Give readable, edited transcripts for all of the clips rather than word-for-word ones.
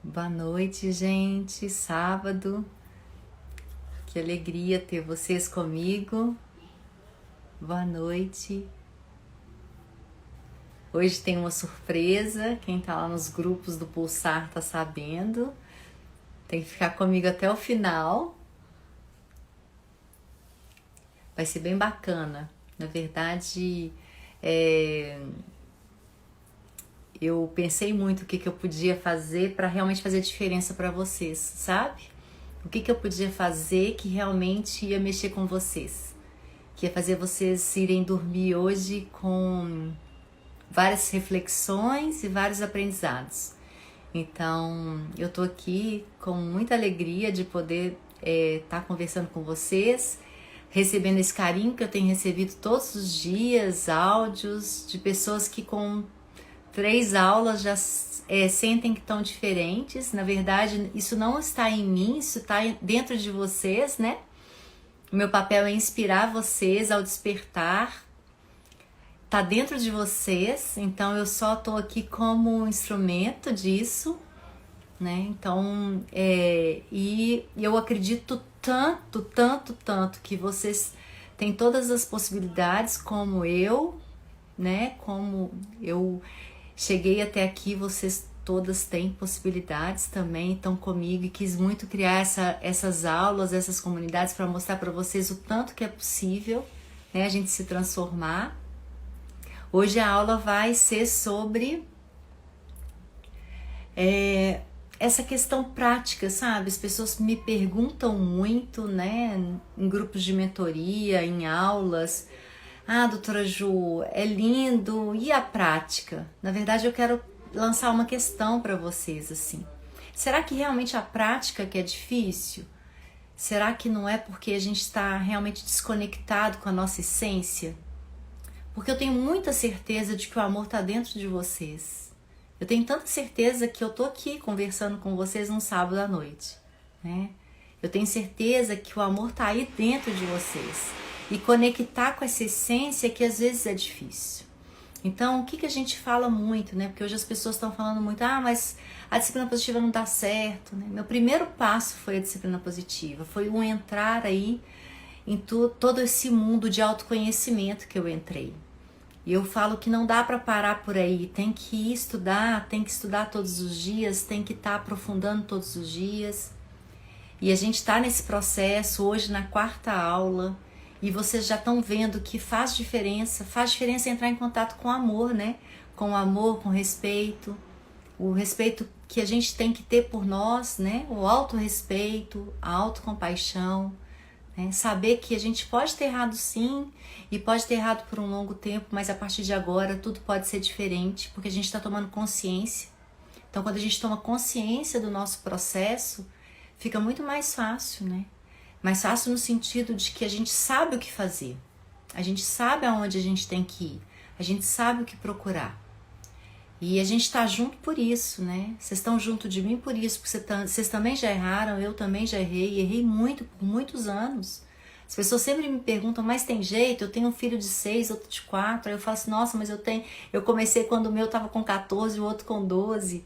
Boa noite, gente. Sábado. Que alegria ter vocês comigo. Boa noite. Hoje tem uma surpresa. Quem tá lá nos grupos do Pulsar tá sabendo. Tem que ficar comigo até o final. Vai ser bem bacana. Na verdade, eu pensei muito o que eu podia fazer para realmente fazer diferença para vocês, sabe? O que eu podia fazer que realmente ia mexer com vocês, que ia fazer vocês irem dormir hoje com várias reflexões e vários aprendizados. Então, eu tô aqui com muita alegria de poder estar conversando com vocês, recebendo esse carinho que eu tenho recebido todos os dias, áudios de pessoas que com 3 aulas já sentem que estão diferentes. Na verdade, isso não está em mim, isso está dentro de vocês, né? O meu papel é inspirar vocês ao despertar. Está dentro de vocês, então eu só estou aqui como instrumento disso, né? Então, e eu acredito tanto que vocês têm todas as possibilidades como eu, né? Como eu cheguei até aqui, vocês todas têm possibilidades também, estão comigo e quis muito criar essas aulas, essas comunidades para mostrar para vocês o tanto que é possível, né, a gente se transformar. Hoje a aula vai ser sobre essa questão prática, sabe? As pessoas me perguntam muito, né, em grupos de mentoria, em aulas: ah, doutora Ju, é lindo, e a prática? Na verdade, eu quero lançar uma questão para vocês, assim. Será que realmente a prática que é difícil? Será que não é porque a gente está realmente desconectado com a nossa essência? Porque eu tenho muita certeza de que o amor está dentro de vocês. Eu tenho tanta certeza que eu tô aqui conversando com vocês num sábado à noite, né? Eu tenho certeza que o amor está aí dentro de vocês. E conectar com essa essência que às vezes é difícil. Então, o que a gente fala muito, né? Porque hoje as pessoas estão falando muito: ah, mas a disciplina positiva não dá certo, né? Meu primeiro passo foi a disciplina positiva, foi um entrar aí em todo esse mundo de autoconhecimento que eu entrei. E eu falo que não dá para parar por aí, tem que estudar todos os dias, tem que estar aprofundando todos os dias. E a gente está nesse processo hoje na 4ª aula. E vocês já estão vendo que faz diferença entrar em contato com o amor, né? Com o amor, com o respeito que a gente tem que ter por nós, né? O autorrespeito, a autocompaixão, né? Saber que a gente pode ter errado sim, e pode ter errado por um longo tempo, mas a partir de agora tudo pode ser diferente, porque a gente está tomando consciência. Então, quando a gente toma consciência do nosso processo, fica muito mais fácil, né? Mais fácil no sentido de que a gente sabe o que fazer, a gente sabe aonde a gente tem que ir, a gente sabe o que procurar. E a gente está junto por isso, né? Vocês estão junto de mim por isso, porque vocês também já erraram, eu também já errei muito por muitos anos. As pessoas sempre me perguntam: mas tem jeito? Eu tenho um filho de 6, outro de 4. Aí eu falo assim: nossa, mas eu comecei quando o meu estava com 14, o outro com 12,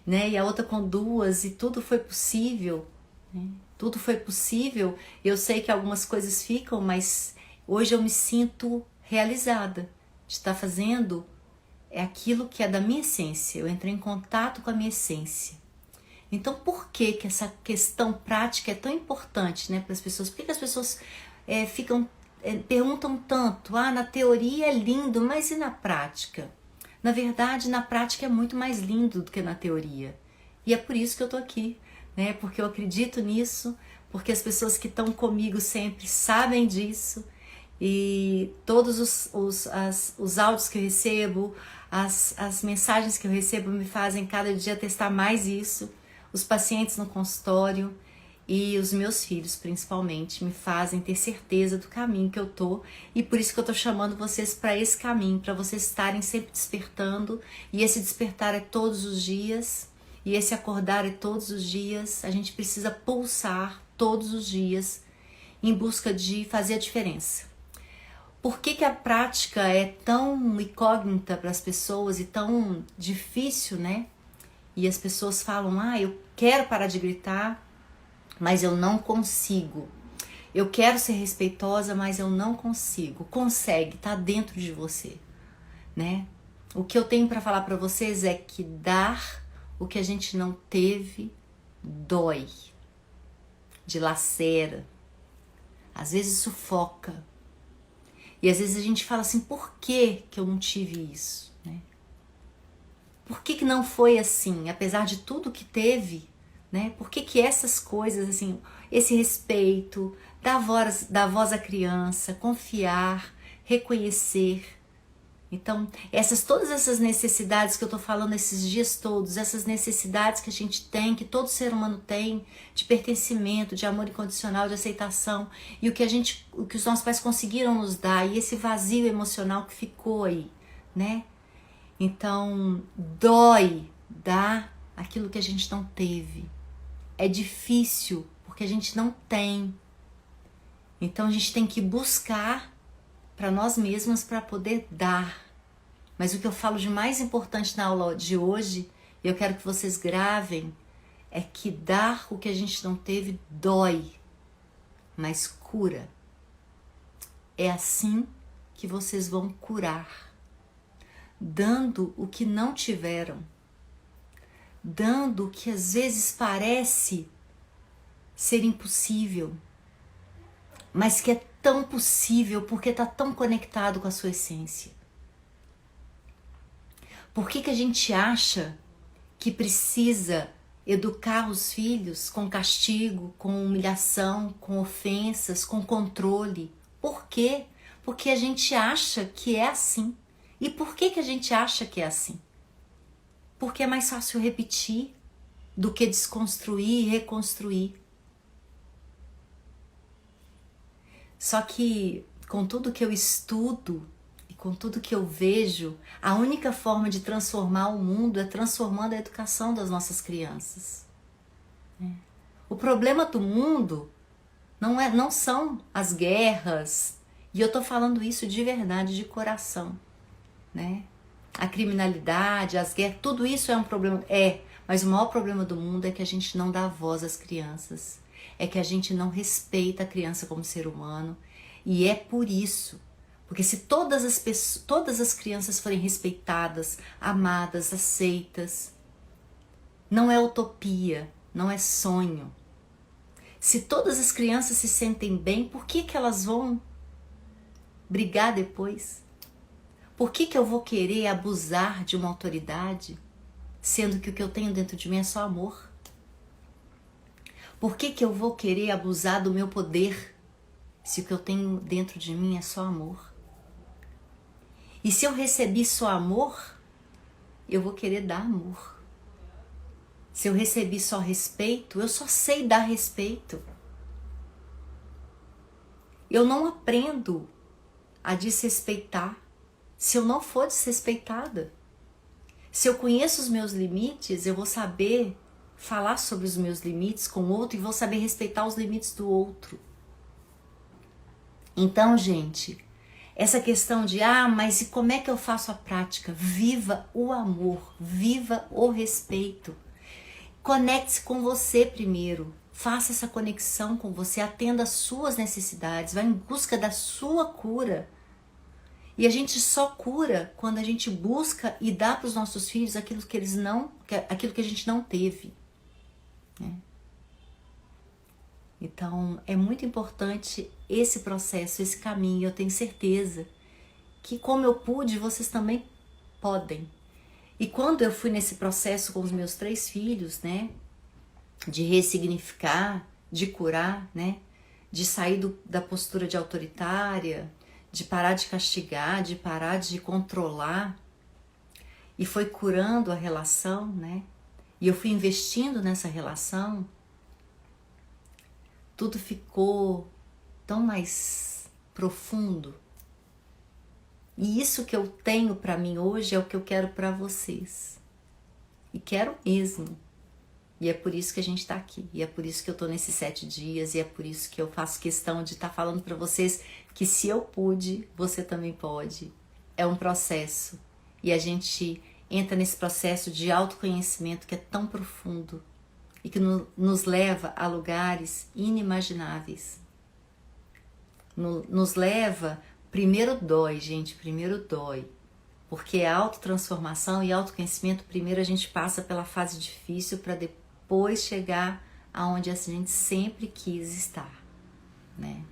né? E a outra com 2, e tudo foi possível, né? Tudo foi possível. Eu sei que algumas coisas ficam, mas hoje eu me sinto realizada de estar fazendo aquilo que é da minha essência. Eu entrei em contato com a minha essência. Então, por que essa questão prática é tão importante, né, para as pessoas? Por que as pessoas perguntam tanto? Ah, na teoria é lindo, mas e na prática? Na verdade, na prática é muito mais lindo do que na teoria. E é por isso que eu tô aqui, né? Porque eu acredito nisso, porque as pessoas que estão comigo sempre sabem disso, e todos os áudios que eu recebo, as mensagens que eu recebo me fazem cada dia testar mais isso. Os pacientes no consultório e os meus filhos, principalmente, me fazem ter certeza do caminho que eu tô, e por isso que eu tô chamando vocês para esse caminho, para vocês estarem sempre despertando, e esse despertar é todos os dias. E esse acordar é todos os dias. A gente precisa pulsar todos os dias em busca de fazer a diferença. Por que a prática é tão incógnita para as pessoas e tão difícil, né? E as pessoas falam, eu quero parar de gritar, mas eu não consigo. Eu quero ser respeitosa, mas eu não consigo. Consegue, tá dentro de você, né? O que eu tenho para falar para vocês é que dar o que a gente não teve dói, dilacera, às vezes sufoca. E às vezes a gente fala assim, por que eu não tive isso, né? Por que não foi assim, apesar de tudo que teve, né? Por que essas coisas, assim, esse respeito, dar voz à criança, confiar, reconhecer. Então, todas essas necessidades que eu tô falando esses dias todos, essas necessidades que a gente tem, que todo ser humano tem, de pertencimento, de amor incondicional, de aceitação, e o que os nossos pais conseguiram nos dar, e esse vazio emocional que ficou aí, né? Então, dói dar aquilo que a gente não teve. É difícil, porque a gente não tem. Então, a gente tem que buscar para nós mesmas para poder dar. Mas o que eu falo de mais importante na aula de hoje, e eu quero que vocês gravem, é que dar o que a gente não teve dói, mas cura. É assim que vocês vão curar. Dando o que não tiveram. Dando o que às vezes parece ser impossível, mas que é tão possível porque está tão conectado com a sua essência. Por que a gente acha que precisa educar os filhos com castigo, com humilhação, com ofensas, com controle? Por quê? Porque a gente acha que é assim. E por que a gente acha que é assim? Porque é mais fácil repetir do que desconstruir e reconstruir. Só que com tudo que eu estudo e com tudo que eu vejo, a única forma de transformar o mundo é transformando a educação das nossas crianças. O problema do mundo não são as guerras, e eu tô falando isso de verdade, de coração, né? A criminalidade, as guerras, tudo isso é um problema, mas o maior problema do mundo é que a gente não dá voz às crianças, é que a gente não respeita a criança como ser humano, e é por isso, porque se todas as crianças forem respeitadas, amadas, aceitas, não é utopia, não é sonho. Se todas as crianças se sentem bem, por que elas vão brigar depois? Por que eu vou querer abusar de uma autoridade, sendo que o que eu tenho dentro de mim é só amor? Por que eu vou querer abusar do meu poder, se o que eu tenho dentro de mim é só amor? E se eu recebi só amor, eu vou querer dar amor. Se eu recebi só respeito, eu só sei dar respeito. Eu não aprendo a desrespeitar se eu não for desrespeitada. Se eu conheço os meus limites, eu vou saber falar sobre os meus limites com o outro e vou saber respeitar os limites do outro. Então, gente, essa questão de, mas e como é que eu faço a prática? Viva o amor, viva o respeito. Conecte-se com você primeiro. Faça essa conexão com você, atenda às suas necessidades, vá em busca da sua cura. E a gente só cura quando a gente busca e dá para os nossos filhos aquilo que a gente não teve, né? Então, é muito importante esse processo, esse caminho. Eu tenho certeza que, como eu pude, vocês também podem. E quando eu fui nesse processo com os meus 3 filhos, né, de ressignificar, de curar, né, de sair da postura de autoritária, de parar de castigar, de parar de controlar, e foi curando a relação, né, e eu fui investindo nessa relação, tudo ficou tão mais profundo. E isso que eu tenho para mim hoje é o que eu quero para vocês. E quero mesmo. E é por isso que a gente está aqui. E é por isso que eu estou nesses 7 dias. E é por isso que eu faço questão de estar falando para vocês que se eu pude, você também pode. É um processo. E a gente entra nesse processo de autoconhecimento que é tão profundo e que nos leva a lugares inimagináveis. Nos leva, primeiro dói, gente, primeiro dói. Porque a autotransformação e autoconhecimento, primeiro a gente passa pela fase difícil para depois chegar aonde a gente sempre quis estar, né?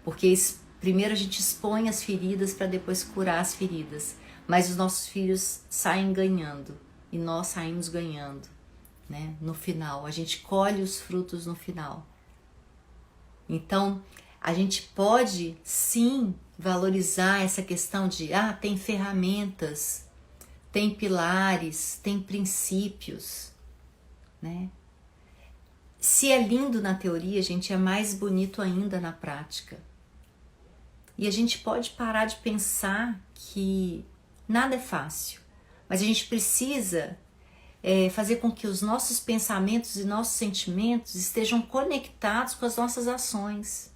Porque primeiro a gente expõe as feridas para depois curar as feridas. Mas os nossos filhos saem ganhando e nós saímos ganhando, né? No final, a gente colhe os frutos no final. Então, a gente pode sim valorizar essa questão de tem ferramentas, tem pilares, tem princípios, né? Se é lindo na teoria, gente, é mais bonito ainda na prática. E a gente pode parar de pensar que nada é fácil, mas a gente precisa fazer com que os nossos pensamentos e nossos sentimentos estejam conectados com as nossas ações.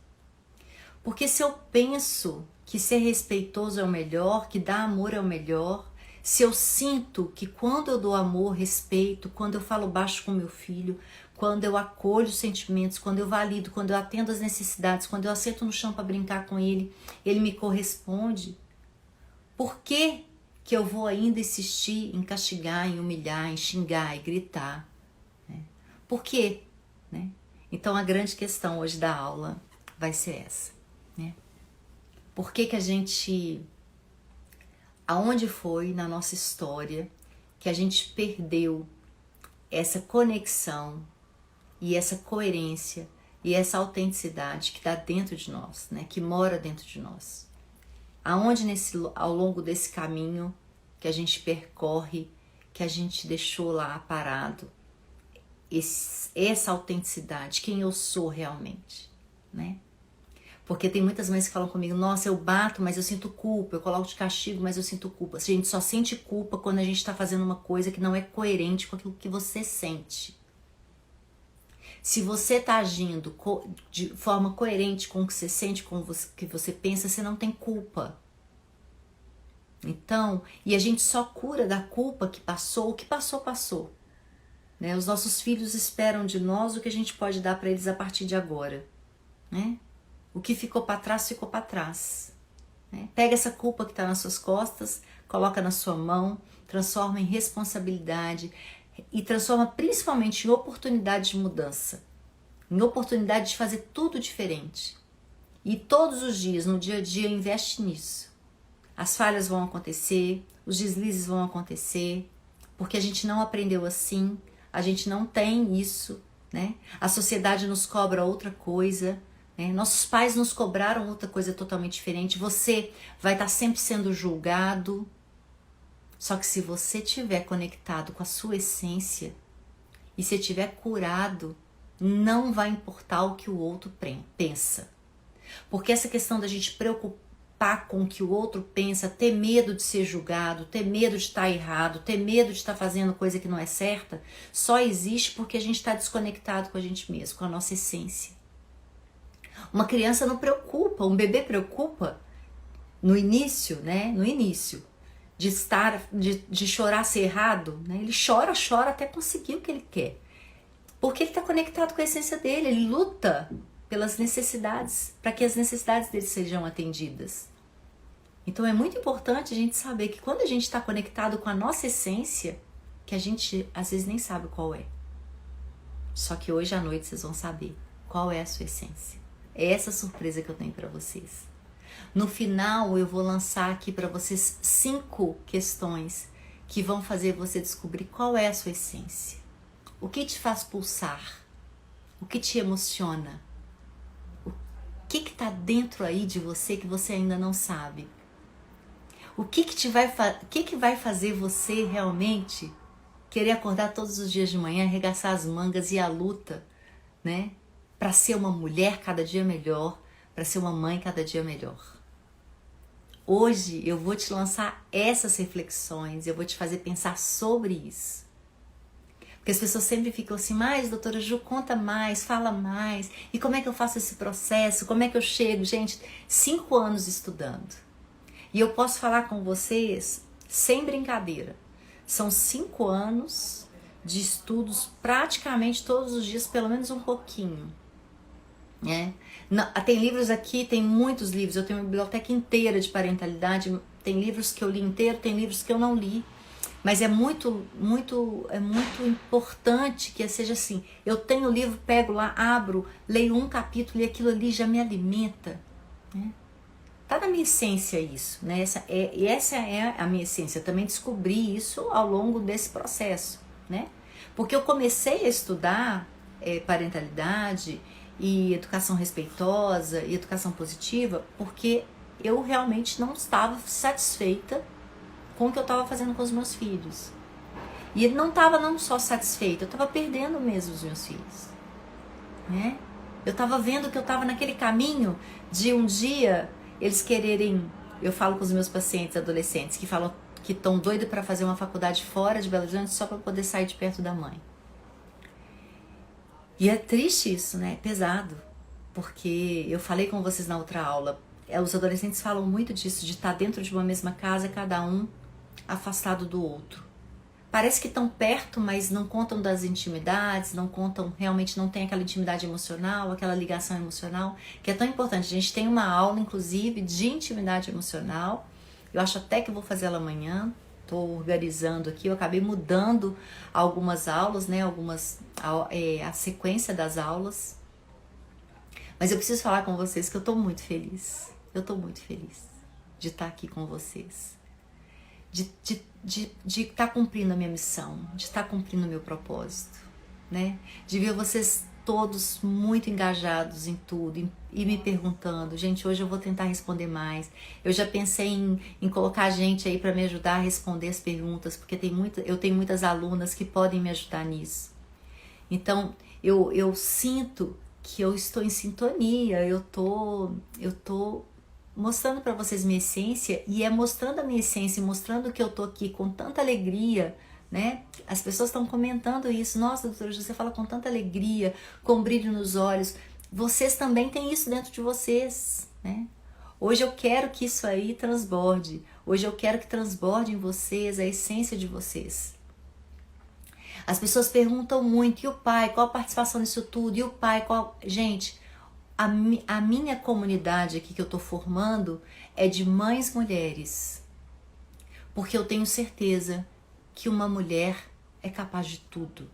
Porque se eu penso que ser respeitoso é o melhor, que dar amor é o melhor, se eu sinto que quando eu dou amor, respeito, quando eu falo baixo com meu filho, quando eu acolho os sentimentos, quando eu valido, quando eu atendo as necessidades, quando eu assento no chão para brincar com ele, ele me corresponde, por que eu vou ainda insistir em castigar, em humilhar, em xingar e gritar? Né? Por quê? Né? Então a grande questão hoje da aula vai ser essa. Né? Por que a gente... Aonde foi na nossa história que a gente perdeu essa conexão e essa coerência e essa autenticidade que está dentro de nós, né? Que mora dentro de nós? Aonde ao longo desse caminho que a gente percorre, que a gente deixou lá parado, essa autenticidade, quem eu sou realmente, né? Porque tem muitas mães que falam comigo, nossa, eu bato, mas eu sinto culpa, eu coloco de castigo, mas eu sinto culpa. A gente só sente culpa quando a gente está fazendo uma coisa que não é coerente com aquilo que você sente. Se você está agindo de forma coerente com o que você sente, com o que você pensa, você não tem culpa. Então, e a gente só cura da culpa que passou, o que passou, passou. Né? Os nossos filhos esperam de nós o que a gente pode dar para eles a partir de agora, né? O que ficou para trás, ficou para trás. Né? Pega essa culpa que está nas suas costas, coloca na sua mão, transforma em responsabilidade e transforma principalmente em oportunidade de mudança, em oportunidade de fazer tudo diferente. E todos os dias, no dia a dia, investe nisso. As falhas vão acontecer, os deslizes vão acontecer, porque a gente não aprendeu assim, a gente não tem isso, né? A sociedade nos cobra outra coisa. Nossos pais nos cobraram outra coisa totalmente diferente. Você vai estar sempre sendo julgado. Só que se você estiver conectado com a sua essência e se estiver curado, não vai importar o que o outro pensa. Porque essa questão da gente preocupar com o que o outro pensa, ter medo de ser julgado, ter medo de estar errado, ter medo de estar fazendo coisa que não é certa, só existe porque a gente está desconectado com a gente mesmo, com a nossa essência. Uma criança não preocupa, um bebê preocupa no início, né? No início de chorar ser errado, né? Ele chora até conseguir o que ele quer. Porque ele está conectado com a essência dele, ele luta pelas necessidades, para que as necessidades dele sejam atendidas. Então é muito importante a gente saber que quando a gente está conectado com a nossa essência, que a gente às vezes nem sabe qual é. Só que hoje à noite vocês vão saber qual é a sua essência. É essa surpresa que eu tenho para vocês. No final eu vou lançar aqui para vocês 5 questões que vão fazer você descobrir qual é a sua essência. O que te faz pulsar? O que te emociona? O que está dentro aí de você que você ainda não sabe? O que vai fazer você realmente querer acordar todos os dias de manhã, arregaçar as mangas e a luta, né? Para ser uma mulher cada dia melhor, para ser uma mãe cada dia melhor. Hoje eu vou te lançar essas reflexões, eu vou te fazer pensar sobre isso. Porque as pessoas sempre ficam assim, mas doutora Ju, conta mais, fala mais, e como é que eu faço esse processo, como é que eu chego? Gente, 5 anos estudando. E eu posso falar com vocês, sem brincadeira, São 5 anos de estudos praticamente todos os dias, pelo menos um pouquinho, né? Tem livros aqui, tem muitos livros, eu tenho uma biblioteca inteira de parentalidade, tem livros que eu li inteiro, tem livros que eu não li, mas é muito importante que seja assim, eu tenho o livro, pego lá, abro, leio um capítulo e aquilo ali já me alimenta, né? Tá na minha essência isso, né? Essa é a minha essência. Eu também descobri isso ao longo desse processo, né? Porque eu comecei a estudar parentalidade e educação respeitosa e educação positiva porque eu realmente não estava satisfeita com o que eu estava fazendo com os meus filhos. E ele não estava não só satisfeito, eu estava perdendo mesmo os meus filhos, né? Eu estava vendo que eu estava naquele caminho de um dia eles quererem, eu falo com os meus pacientes adolescentes que falam que estão doidos para fazer uma faculdade fora de Belo Horizonte só para poder sair de perto da mãe. E é triste isso, né? É pesado, porque eu falei com vocês na outra aula, os adolescentes falam muito disso, de estar dentro de uma mesma casa, cada um afastado do outro. Parece que estão perto, mas não contam das intimidades, não contam, realmente não tem aquela intimidade emocional, aquela ligação emocional, que é tão importante. A gente tem uma aula, inclusive, de intimidade emocional. Eu acho até que eu vou fazer ela amanhã. Estou organizando aqui, eu acabei mudando algumas aulas, né? A sequência das aulas. Mas eu preciso falar com vocês que eu estou muito feliz. Eu estou muito feliz de estar aqui com vocês. De estar cumprindo a minha missão, de estar cumprindo o meu propósito, né? De ver vocês todos muito engajados em tudo e me perguntando. Gente, hoje eu vou tentar responder mais. Eu já pensei em colocar gente aí para me ajudar a responder as perguntas, porque eu tenho muitas alunas que podem me ajudar nisso. Então, eu sinto que eu estou em sintonia, eu tô mostrando para vocês minha essência, e é mostrando a minha essência, mostrando que eu tô aqui com tanta alegria, né? As pessoas estão comentando isso. Nossa, doutora, você fala com tanta alegria, com brilho nos olhos. Vocês também têm isso dentro de vocês, né? Hoje eu quero que isso aí transborde. Hoje eu quero que transborde em vocês a essência de vocês. As pessoas perguntam muito, e o pai, qual a participação nisso tudo? E o pai, qual... Gente, a minha comunidade aqui que eu tô formando é de mães mulheres. Porque eu tenho certeza que uma mulher é capaz de tudo.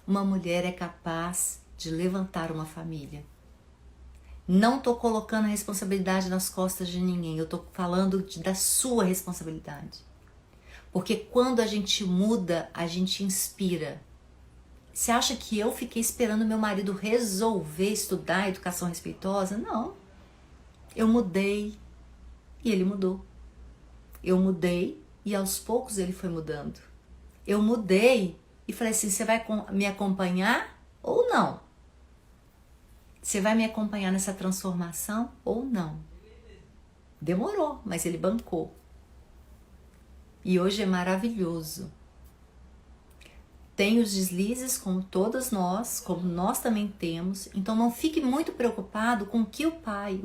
Uma mulher é capaz de levantar uma família. Não tô colocando a responsabilidade nas costas de ninguém, eu tô falando da sua responsabilidade. Porque quando a gente muda, a gente inspira. Você acha que eu fiquei esperando meu marido resolver estudar educação respeitosa? Não. Eu mudei e ele mudou. Eu mudei e aos poucos ele foi mudando. Eu mudei e falei assim, você vai me acompanhar ou não? Você vai me acompanhar nessa transformação ou não? Demorou, mas ele bancou. E hoje é maravilhoso. Tem os deslizes como todas nós, como nós também temos. Então não fique muito preocupado com que o pai.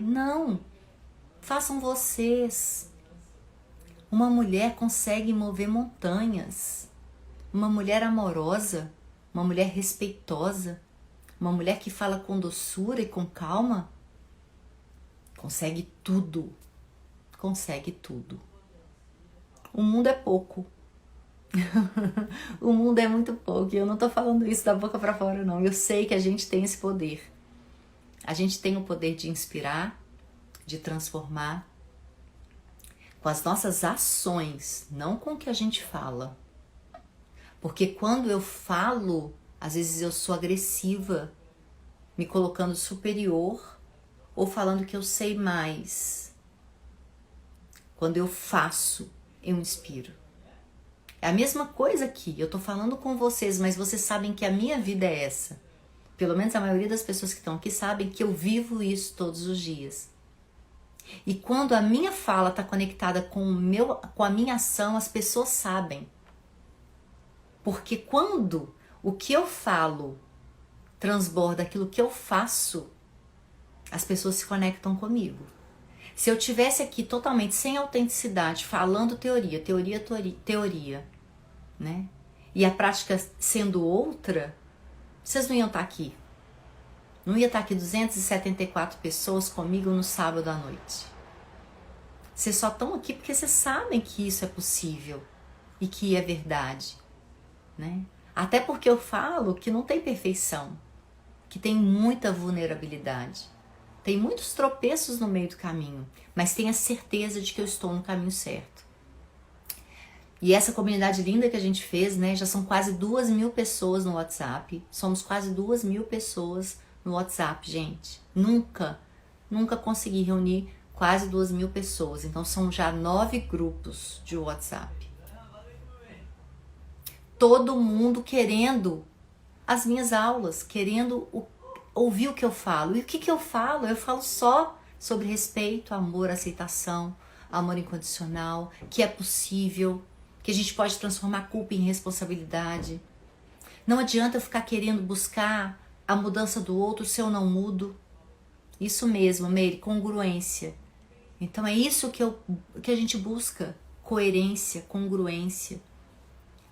Não. Façam vocês. Uma mulher consegue mover montanhas. Uma mulher amorosa, uma mulher respeitosa, uma mulher que fala com doçura e com calma, consegue tudo. Consegue tudo. O mundo é pouco. O mundo é muito pouco, e eu não tô falando isso da boca pra fora, não. Eu sei que a gente tem esse poder. A gente tem o poder de inspirar, de transformar, com as nossas ações, não com o que a gente fala. Porque quando eu falo, às vezes eu sou agressiva, me colocando superior, ou falando que eu sei mais. Quando eu faço, eu inspiro. É a mesma coisa aqui, eu tô falando com vocês, mas vocês sabem que a minha vida é essa. Pelo menos a maioria das pessoas que estão aqui sabem que eu vivo isso todos os dias. E quando a minha fala está conectada com a minha ação, as pessoas sabem. Porque quando o que eu falo transborda aquilo que eu faço, as pessoas se conectam comigo. Se eu tivesse aqui totalmente sem autenticidade, falando teoria, né? E a prática sendo outra, vocês não iam estar aqui. Não ia estar aqui 274 pessoas comigo no sábado à noite. Vocês só estão aqui porque vocês sabem que isso é possível e que é verdade, né? Até porque eu falo que não tem perfeição, que tem muita vulnerabilidade, tem muitos tropeços no meio do caminho, mas tenha certeza de que eu estou no caminho certo. E essa comunidade linda que a gente fez, né? Já são quase 2.000 pessoas no WhatsApp. Somos quase 2.000 pessoas no WhatsApp, gente. Nunca consegui reunir quase 2.000 pessoas. Então são já 9 grupos de WhatsApp. Todo mundo querendo as minhas aulas, querendo ouvir o que eu falo. E o que eu falo? Eu falo só sobre respeito, amor, aceitação, amor incondicional, que é possível, que a gente pode transformar culpa em responsabilidade. Não adianta eu ficar querendo buscar a mudança do outro se eu não mudo. Isso mesmo, Meire, congruência. Então é isso que a gente busca, coerência, congruência.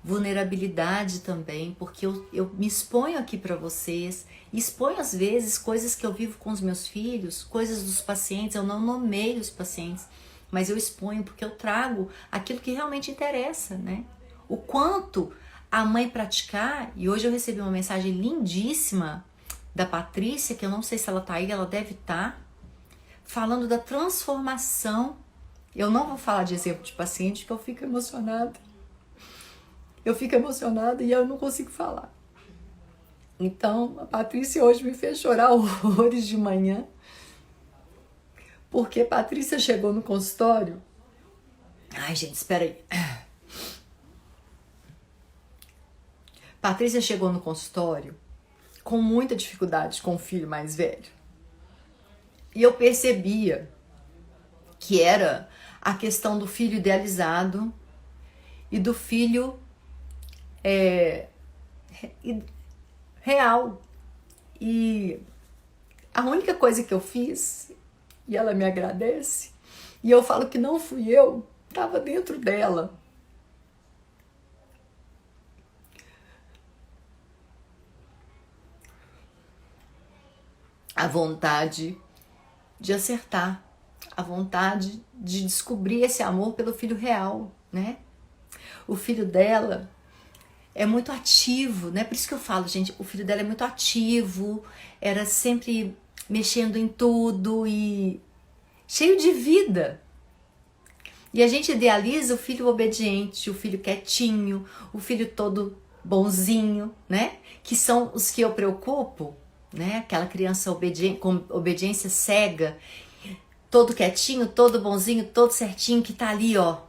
Vulnerabilidade também, porque eu me exponho aqui para vocês, exponho às vezes coisas que eu vivo com os meus filhos, coisas dos pacientes, eu não nomeio os pacientes, mas eu exponho porque eu trago aquilo que realmente interessa, né? O quanto a mãe praticar, e hoje eu recebi uma mensagem lindíssima da Patrícia, que eu não sei se ela tá aí, ela deve estar, falando da transformação. Eu não vou falar de exemplo de paciente, que eu fico emocionada. Eu fico emocionada e eu não consigo falar. Então, a Patrícia hoje me fez chorar horrores de manhã, porque a Patrícia chegou no consultório. Ai, gente, espera aí. Patrícia chegou no consultório com muita dificuldade com o filho mais velho. E eu percebia que era a questão do filho idealizado e do filho real. E a única coisa que eu fiz, e ela me agradece, e eu falo que não fui eu, estava dentro dela. A vontade de acertar, a vontade de descobrir esse amor pelo filho real, né? O filho dela é muito ativo, né? Por isso que eu falo, gente, o filho dela é muito ativo, era sempre mexendo em tudo e cheio de vida. E a gente idealiza o filho obediente, o filho quietinho, o filho todo bonzinho, né? Que são os que eu preocupo, né? Aquela criança obediente, com obediência cega, todo quietinho, todo bonzinho, todo certinho, que tá ali, ó,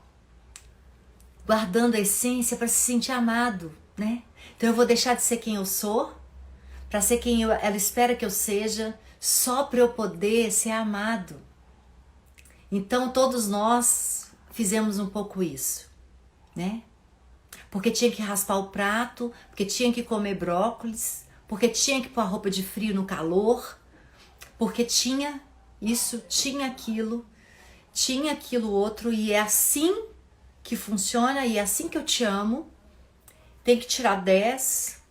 guardando a essência para se sentir amado, né? Então eu vou deixar de ser quem eu sou para ser quem ela espera que eu seja, só para eu poder ser amado. Então todos nós fizemos um pouco isso, né? Porque tinha que raspar o prato, porque tinha que comer brócolis, porque tinha que pôr a roupa de frio no calor, porque tinha isso, tinha aquilo outro, e é assim que funciona, e é assim que eu te amo. Tem que tirar 10,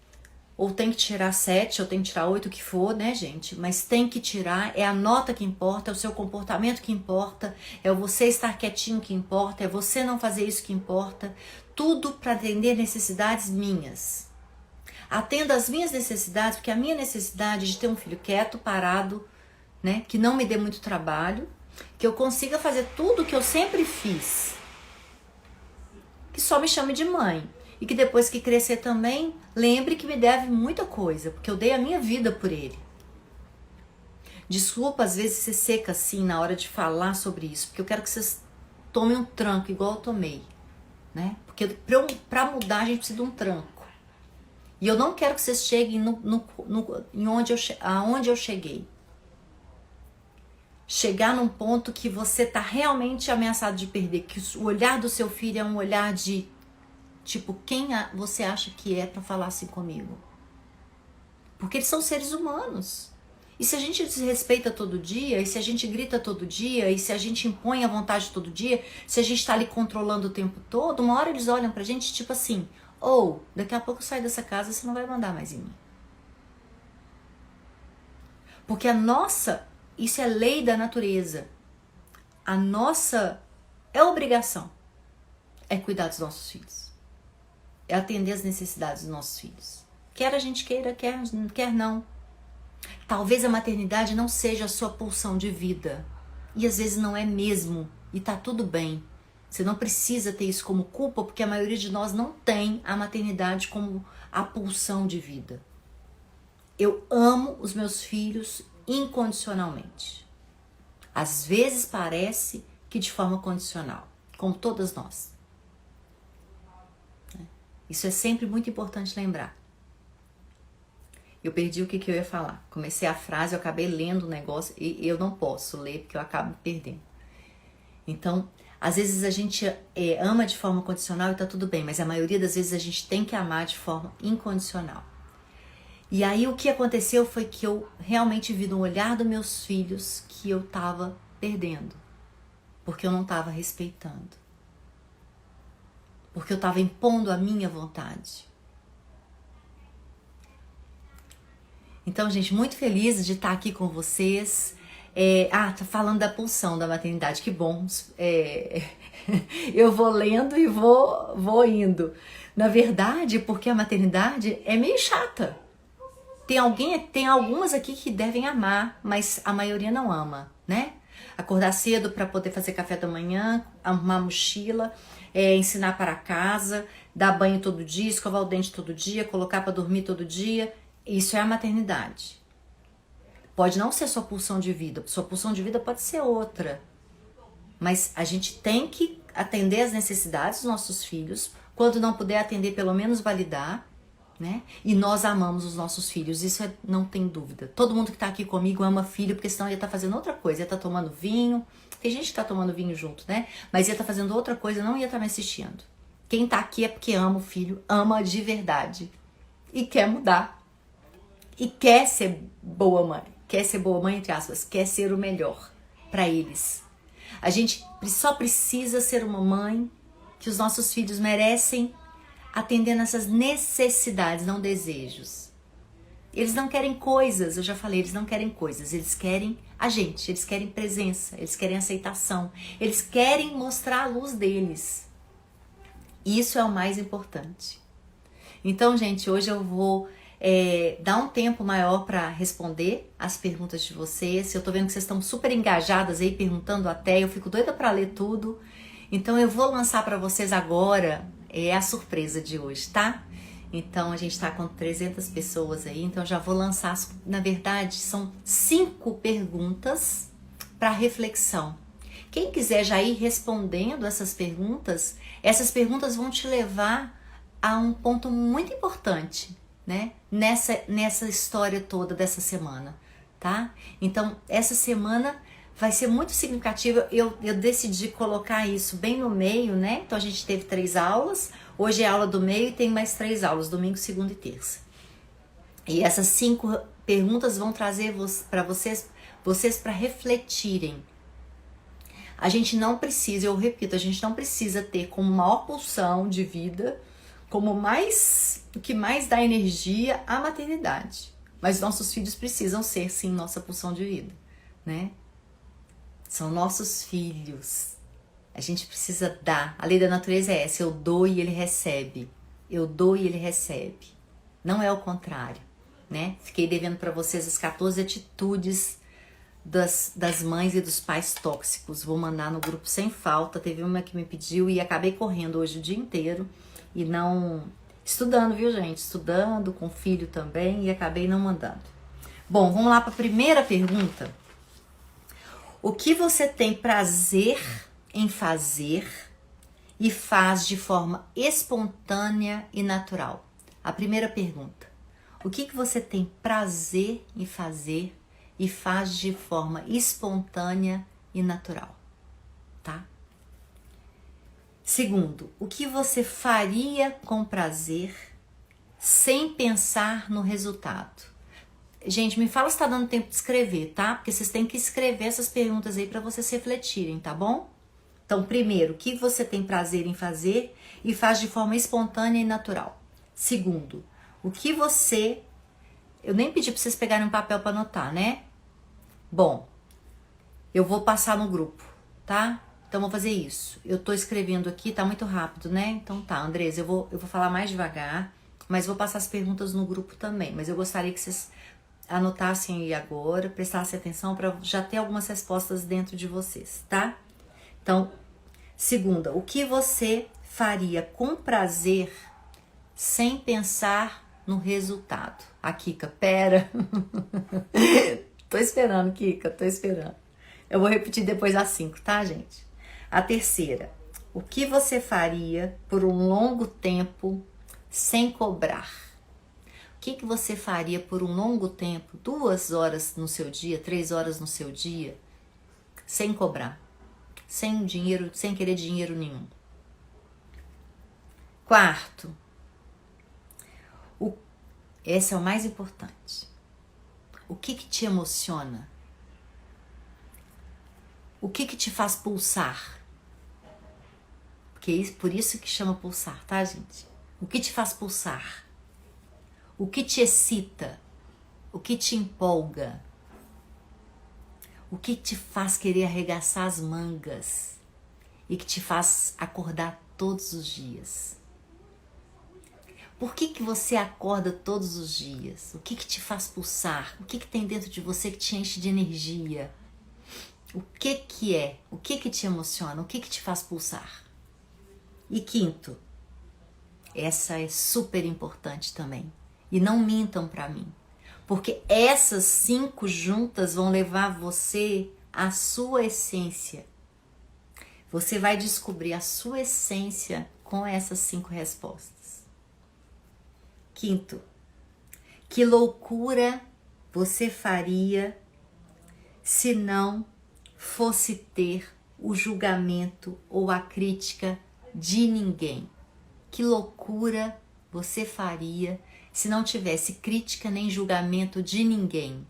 ou tem que tirar 7, ou tem que tirar 8, o que for, né, gente? Mas tem que tirar, é a nota que importa, é o seu comportamento que importa, é você estar quietinho que importa, é você não fazer isso que importa. Tudo para atender necessidades minhas. Atenda as minhas necessidades, porque a minha necessidade de ter um filho quieto, parado, né, que não me dê muito trabalho, que eu consiga fazer tudo que eu sempre fiz, que só me chame de mãe, e que depois que crescer também, lembre que me deve muita coisa, porque eu dei a minha vida por ele. Desculpa às vezes ser seca assim na hora de falar sobre isso, porque eu quero que vocês tomem um tranco igual eu tomei, né? Porque pra mudar a gente precisa de um tranco. E eu não quero que vocês cheguem aonde eu cheguei. Chegar num ponto que você tá realmente ameaçado de perder, que o olhar do seu filho é um olhar de tipo, quem você acha que é para falar assim comigo? Porque eles são seres humanos. E se a gente desrespeita todo dia, e se a gente grita todo dia, e se a gente impõe a vontade todo dia, se a gente tá ali controlando o tempo todo, uma hora eles olham pra gente tipo assim, ou daqui a pouco eu saio dessa casa, você não vai mandar mais em mim. Porque isso é lei da natureza. A nossa obrigação é cuidar dos nossos filhos. É atender as necessidades dos nossos filhos. Quer a gente queira, quer não. Talvez a maternidade não seja a sua pulsão de vida. E às vezes não é mesmo. E tá tudo bem. Você não precisa ter isso como culpa, porque a maioria de nós não tem a maternidade como a pulsão de vida. Eu amo os meus filhos incondicionalmente. Às vezes parece que de forma condicional, como todas nós. Isso é sempre muito importante lembrar. Eu perdi o que eu ia falar. Comecei a frase, eu acabei lendo o negócio e eu não posso ler porque eu acabo perdendo. Então, às vezes a gente ama de forma condicional e tá tudo bem, mas a maioria das vezes a gente tem que amar de forma incondicional. E aí o que aconteceu foi que eu realmente vi no olhar dos meus filhos que eu tava perdendo. Porque eu não tava respeitando. Porque eu tava impondo a minha vontade. Então, gente, muito feliz de estar aqui com vocês. Tô falando da pulsão da maternidade, que bom. Eu vou lendo e vou indo. Na verdade, porque a maternidade é meio chata. Tem algumas aqui que devem amar, mas a maioria não ama, né? Acordar cedo para poder fazer café da manhã, arrumar a mochila, ensinar para casa, dar banho todo dia, escovar o dente todo dia, colocar para dormir todo dia. Isso é a maternidade. Pode não ser sua pulsão de vida, sua pulsão de vida pode ser outra. Mas a gente tem que atender as necessidades dos nossos filhos, quando não puder atender, pelo menos validar, né? E nós amamos os nossos filhos, isso não tem dúvida. Todo mundo que tá aqui comigo ama filho, porque senão ia estar fazendo outra coisa, ia estar tomando vinho. Tem gente que tá tomando vinho junto, né? Mas ia estar fazendo outra coisa, não ia estar me assistindo. Quem tá aqui é porque ama o filho, ama de verdade. E quer mudar. E quer ser boa mãe. Quer ser boa mãe, entre aspas. Quer ser o melhor para eles. A gente só precisa ser uma mãe que os nossos filhos merecem, atendendo essas necessidades, não desejos. Eles não querem coisas, eu já falei, eles não querem coisas. Eles querem a gente, eles querem presença, eles querem aceitação. Eles querem mostrar a luz deles. Isso é o mais importante. Então, gente, hoje eu vou dar um tempo maior para responder as perguntas de vocês. Eu tô vendo que vocês estão super engajadas aí, perguntando até. Eu fico doida para ler tudo. Então eu vou lançar para vocês agora a surpresa de hoje, tá? Então a gente tá com 300 pessoas aí, então já vou lançar. Na verdade, são 5 perguntas para reflexão. Quem quiser já ir respondendo essas perguntas vão te levar a um ponto muito importante, né? Nessa história toda dessa semana, tá? Então, essa semana vai ser muito significativa. Eu decidi colocar isso bem no meio, né? Então, a gente teve 3 aulas. Hoje é a aula do meio e tem mais 3 aulas, domingo, segunda e terça. E essas 5 perguntas vão trazer para vocês para refletirem. A gente não precisa, eu repito, a gente não precisa ter como maior pulsão de vida, como o que mais dá energia, a maternidade. Mas nossos filhos precisam ser, sim, nossa pulsão de vida, né? São nossos filhos. A gente precisa dar. A lei da natureza é essa, eu dou e ele recebe. Eu dou e ele recebe. Não é o contrário, né? Fiquei devendo para vocês as 14 atitudes das mães e dos pais tóxicos. Vou mandar no grupo sem falta. Teve uma que me pediu e acabei correndo hoje o dia inteiro. E não... Estudando, viu, gente? Estudando, com filho também, e acabei não mandando. Bom, vamos lá para a primeira pergunta. O que você tem prazer em fazer e faz de forma espontânea e natural? A primeira pergunta. O que você tem prazer em fazer e faz de forma espontânea e natural? Tá? Segundo, o que você faria com prazer sem pensar no resultado? Gente, me fala se tá dando tempo de escrever, tá? Porque vocês têm que escrever essas perguntas aí para vocês refletirem, tá bom? Então, primeiro, o que você tem prazer em fazer e faz de forma espontânea e natural? Segundo, o que você... Eu nem pedi para vocês pegarem um papel para anotar, né? Bom, eu vou passar no grupo, tá? Então, vou fazer isso. Eu tô escrevendo aqui, tá muito rápido, né? Então tá, Andresa, eu vou falar mais devagar, mas vou passar as perguntas no grupo também. Mas eu gostaria que vocês anotassem aí agora, prestassem atenção para já ter algumas respostas dentro de vocês, tá? Então, segunda, o que você faria com prazer sem pensar no resultado? A Kika, pera. Tô esperando, Kika, tô esperando. Eu vou repetir depois as 5, tá, gente? A terceira, o que você faria por um longo tempo sem cobrar? O que você faria por um longo tempo, 2 horas no seu dia, 3 horas no seu dia, sem cobrar, sem dinheiro, sem querer dinheiro nenhum? Quarto, esse é o mais importante. O que te emociona? O que te faz pulsar? Porque por isso que chama pulsar, tá, gente? O que te faz pulsar? O que te excita? O que te empolga? O que te faz querer arregaçar as mangas? E que te faz acordar todos os dias? Por que você acorda todos os dias? O que te faz pulsar? O que tem dentro de você que te enche de energia? O que é? O que te emociona? O que te faz pulsar? E quinto, essa é super importante também. E não mintam para mim, porque essas 5 juntas vão levar você à sua essência. Você vai descobrir a sua essência com essas 5 respostas. Quinto, que loucura você faria se não fosse ter o julgamento ou a crítica de ninguém? Que loucura você faria se não tivesse crítica nem julgamento de ninguém,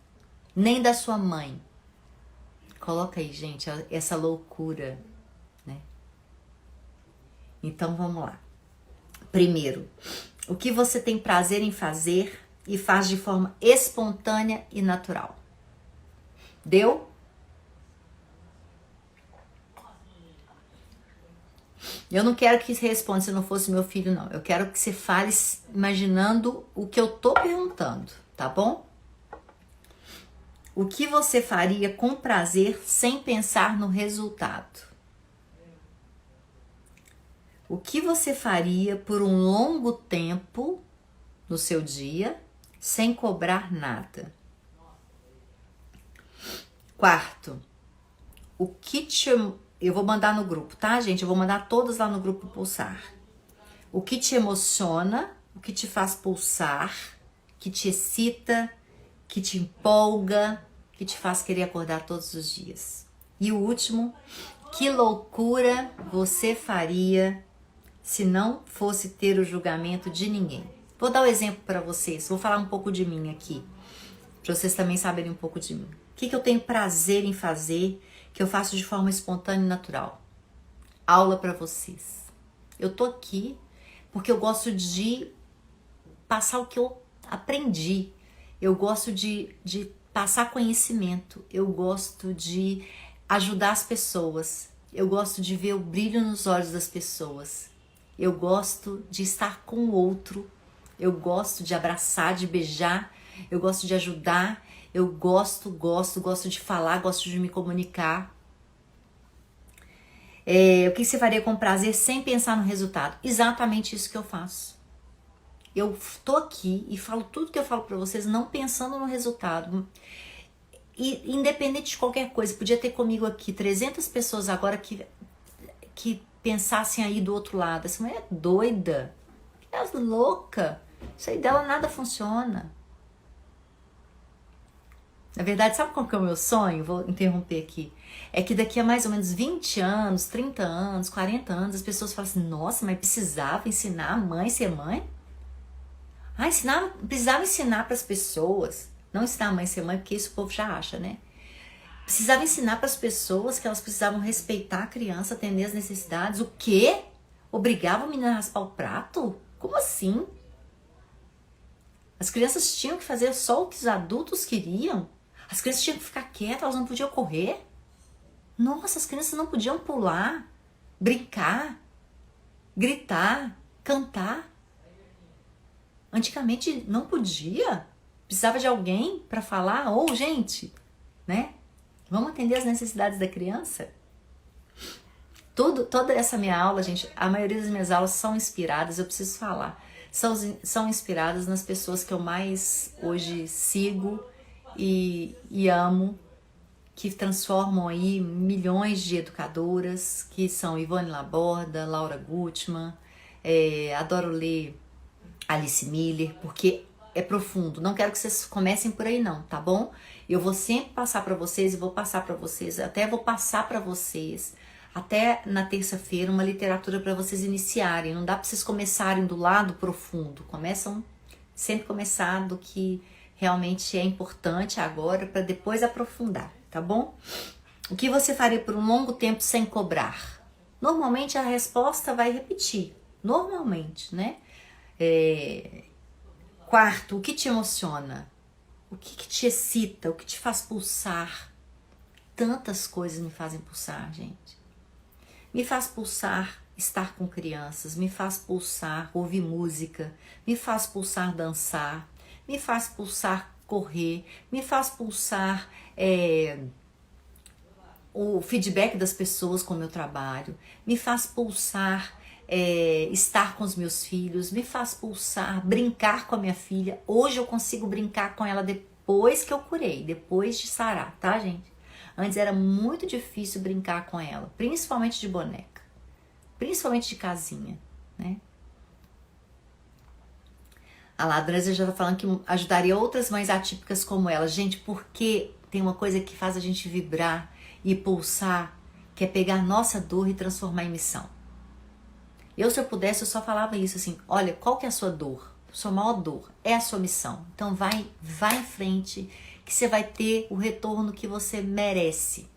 nem da sua mãe? Coloca aí, gente, essa loucura, né? Então vamos lá. Primeiro, o que você tem prazer em fazer e faz de forma espontânea e natural? Deu? Eu não quero que você responda se não fosse meu filho, não. Eu quero que você fale imaginando o que eu tô perguntando, tá bom? O que você faria com prazer sem pensar no resultado? O que você faria por um longo tempo no seu dia sem cobrar nada? Quarto, o que te... Eu vou mandar no grupo, tá, gente? Eu vou mandar todas lá no grupo Pulsar. O que te emociona, o que te faz pulsar, que te excita, que te empolga, que te faz querer acordar todos os dias. E o último, que loucura você faria se não fosse ter o julgamento de ninguém? Vou dar um exemplo para vocês, vou falar um pouco de mim aqui, para vocês também saberem um pouco de mim. O que eu tenho prazer em fazer, que eu faço de forma espontânea e natural? Aula para vocês. Eu tô aqui porque eu gosto de passar o que eu aprendi. Eu gosto de passar conhecimento. Eu gosto de ajudar as pessoas. Eu gosto de ver o brilho nos olhos das pessoas. Eu gosto de estar com o outro. Eu gosto de abraçar, de beijar. Eu gosto de ajudar. Eu gosto de falar, gosto de me comunicar. O que você faria com prazer sem pensar no resultado? Exatamente isso que eu faço. Eu tô aqui e falo tudo que eu falo para vocês não pensando no resultado. E independente de qualquer coisa, podia ter comigo aqui 300 pessoas agora que pensassem aí do outro lado. Essa mulher é doida, é louca, isso aí dela nada funciona. Na verdade, sabe qual que é o meu sonho? Vou interromper aqui. É que daqui a mais ou menos 20 anos, 30 anos, 40 anos, as pessoas falam assim, nossa, mas precisava ensinar a mãe a ser mãe? Precisava ensinar para as pessoas Não ensinar a mãe a ser mãe, porque isso o povo já acha, né? Precisava ensinar para as pessoas que elas precisavam respeitar a criança, atender as necessidades. O quê? Obrigava a menina a raspar o prato? Como assim? As crianças tinham que fazer só o que os adultos queriam? As crianças tinham que ficar quietas, elas não podiam correr? Nossa, as crianças não podiam pular, brincar, gritar, cantar. Antigamente não podia. Precisava de alguém para falar, gente, né? Vamos atender as necessidades da criança? Toda essa minha aula, gente, a maioria das minhas aulas são inspiradas, eu preciso falar, são inspiradas nas pessoas que eu mais hoje sigo e amo, que transformam aí milhões de educadoras, que são Ivone Laborda, Laura Gutman, adoro ler Alice Miller, porque é profundo. Não quero que vocês comecem por aí não, tá bom? Eu vou sempre passar para vocês, até na terça-feira, uma literatura para vocês iniciarem. Não dá para vocês começarem do lado profundo. Sempre começar do que realmente é importante agora, para depois aprofundar, tá bom? O que você faria por um longo tempo sem cobrar? Normalmente a resposta vai repetir, normalmente, né? Quarto, o que te emociona? O que te excita? O que te faz pulsar? Tantas coisas me fazem pulsar, gente. Me faz pulsar estar com crianças, me faz pulsar ouvir música, me faz pulsar dançar, me faz pulsar correr, me faz pulsar o feedback das pessoas com o meu trabalho, me faz pulsar estar com os meus filhos, me faz pulsar brincar com a minha filha. Hoje eu consigo brincar com ela depois que eu curei, depois de sarar, tá, gente? Antes era muito difícil brincar com ela, principalmente de boneca, principalmente de casinha, né? A Ladrança já tá falando que ajudaria outras mães atípicas como ela. Gente, porque tem uma coisa que faz a gente vibrar e pulsar, que é pegar nossa dor e transformar em missão. Se eu pudesse, eu só falava isso assim, olha, qual que é a sua dor? Sua maior dor é a sua missão. Então vai em frente, que você vai ter o retorno que você merece,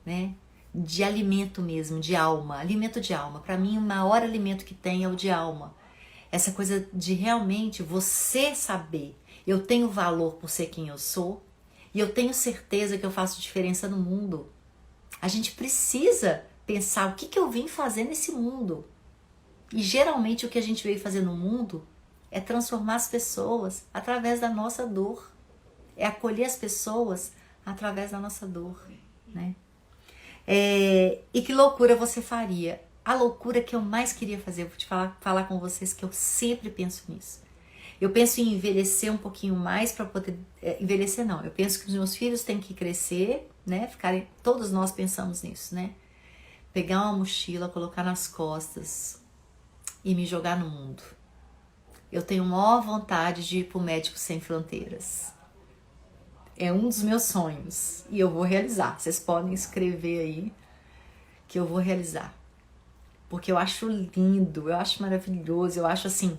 né? De alimento mesmo, de alma, alimento de alma. Para mim, o maior alimento que tem é o de alma. Essa coisa de realmente você saber, eu tenho valor por ser quem eu sou e eu tenho certeza que eu faço diferença no mundo. A gente precisa pensar o que eu vim fazer nesse mundo. E geralmente o que a gente veio fazer no mundo é transformar as pessoas através da nossa dor. É acolher as pessoas através da nossa dor, né? E que loucura você faria? A loucura que eu mais queria fazer, eu vou te falar com vocês que eu sempre penso nisso. Eu penso em envelhecer um pouquinho mais para poder... envelhecer não, eu penso que os meus filhos têm que crescer, né? Todos nós pensamos nisso, né? Pegar uma mochila, colocar nas costas e me jogar no mundo. Eu tenho maior vontade de ir para o Médicos Sem Fronteiras. É um dos meus sonhos e eu vou realizar. Vocês podem escrever aí que eu vou realizar. Porque eu acho lindo, eu acho maravilhoso, eu acho assim,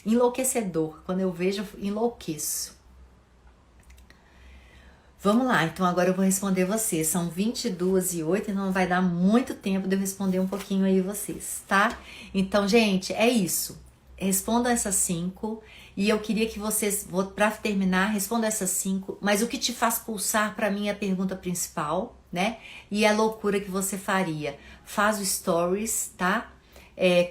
enlouquecedor. Quando eu vejo, eu enlouqueço. Vamos lá, então agora eu vou responder vocês. São 22h08, então vai dar muito tempo de eu responder um pouquinho aí vocês, tá? Então, gente, é isso. Respondam essas 5 e eu queria que vocês, para terminar, respondam essas 5. Mas o que te faz pulsar, para mim, é a pergunta principal, né? E a loucura que você faria. Faz o stories, tá?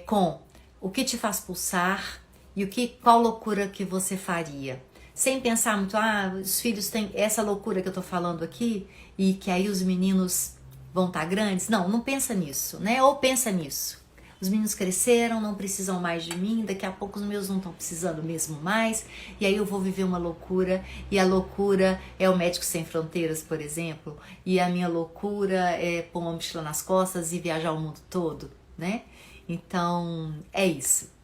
Com o que te faz pulsar e qual loucura que você faria. Sem pensar muito, os filhos têm essa loucura que eu tô falando aqui e que aí os meninos vão estar grandes. Não pensa nisso, né? Ou pensa nisso. Os meninos cresceram, não precisam mais de mim, daqui a pouco os meus não estão precisando mesmo mais, e aí eu vou viver uma loucura, e a loucura é o Médicos Sem Fronteiras, por exemplo, e a minha loucura é pôr uma mochila nas costas e viajar o mundo todo, né? Então, é isso.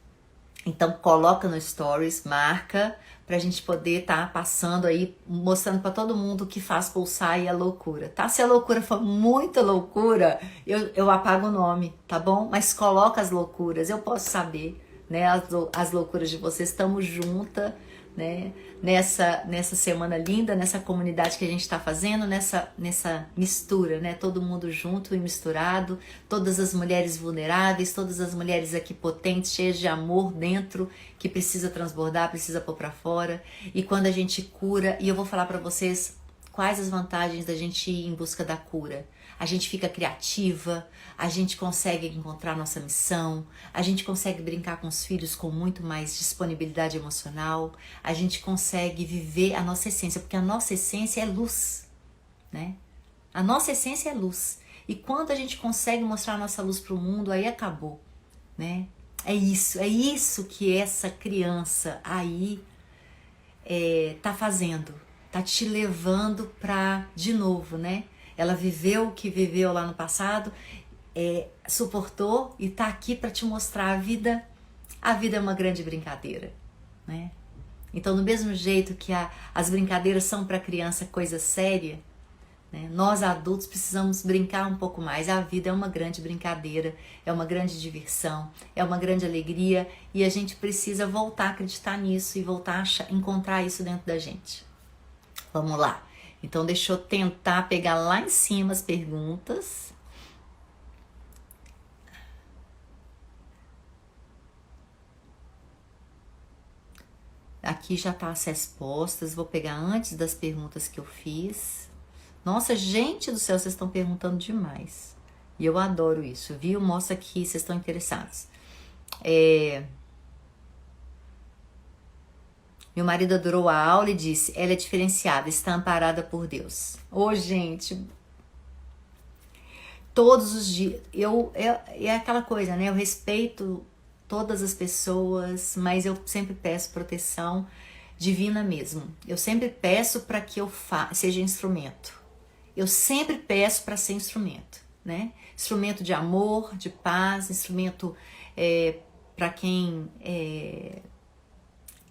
Então, coloca no Stories, marca, pra gente poder estar passando aí, mostrando pra todo mundo o que faz pulsar e a loucura, tá? Se a loucura for muita loucura, eu apago o nome, tá bom? Mas coloca as loucuras, eu posso saber, né? As loucuras de vocês, estamos juntas, né? Nessa semana linda, nessa comunidade que a gente está fazendo, nessa mistura, né? Todo mundo junto e misturado, todas as mulheres vulneráveis, todas as mulheres aqui potentes, cheias de amor dentro, que precisa transbordar, precisa pôr para fora. E quando a gente cura, e eu vou falar para vocês quais as vantagens da gente ir em busca da cura. A gente fica criativa, a gente consegue encontrar nossa missão, a gente consegue brincar com os filhos com muito mais disponibilidade emocional, a gente consegue viver a nossa essência, porque a nossa essência é luz, né? A nossa essência é luz. E quando a gente consegue mostrar a nossa luz para o mundo, aí acabou, né? É isso que essa criança aí tá fazendo, tá te levando pra, de novo, né? Ela viveu o que viveu lá no passado, suportou e tá aqui para te mostrar a vida. A vida é uma grande brincadeira, né? Então, do mesmo jeito que as brincadeiras são para criança coisa séria, né? Nós adultos precisamos brincar um pouco mais. A vida é uma grande brincadeira, é uma grande diversão, é uma grande alegria e a gente precisa voltar a acreditar nisso e voltar a encontrar isso dentro da gente. Vamos lá. Então, deixa eu tentar pegar lá em cima as perguntas. Aqui já tá as respostas. Vou pegar antes das perguntas que eu fiz. Nossa, gente do céu, vocês estão perguntando demais. E eu adoro isso, viu? Mostra que vocês estão interessados. Meu marido adorou a aula e disse, ela é diferenciada, está amparada por Deus. Ô, gente, todos os dias, é aquela coisa, né? Eu respeito todas as pessoas, mas eu sempre peço proteção divina mesmo. Eu sempre peço para que eu seja instrumento. Eu sempre peço para ser instrumento, né? Instrumento de amor, de paz, instrumento para quem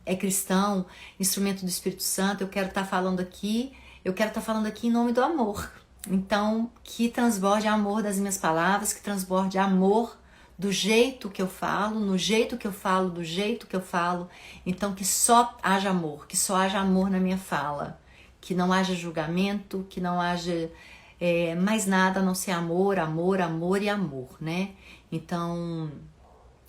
é cristão, instrumento do Espírito Santo. Eu quero estar falando aqui em nome do amor. Então, que transborde amor das minhas palavras, que transborde amor do jeito que eu falo, no jeito que eu falo, do jeito que eu falo. Então, que só haja amor na minha fala. Que não haja julgamento, que não haja mais nada a não ser amor, amor, amor e amor, né? Então,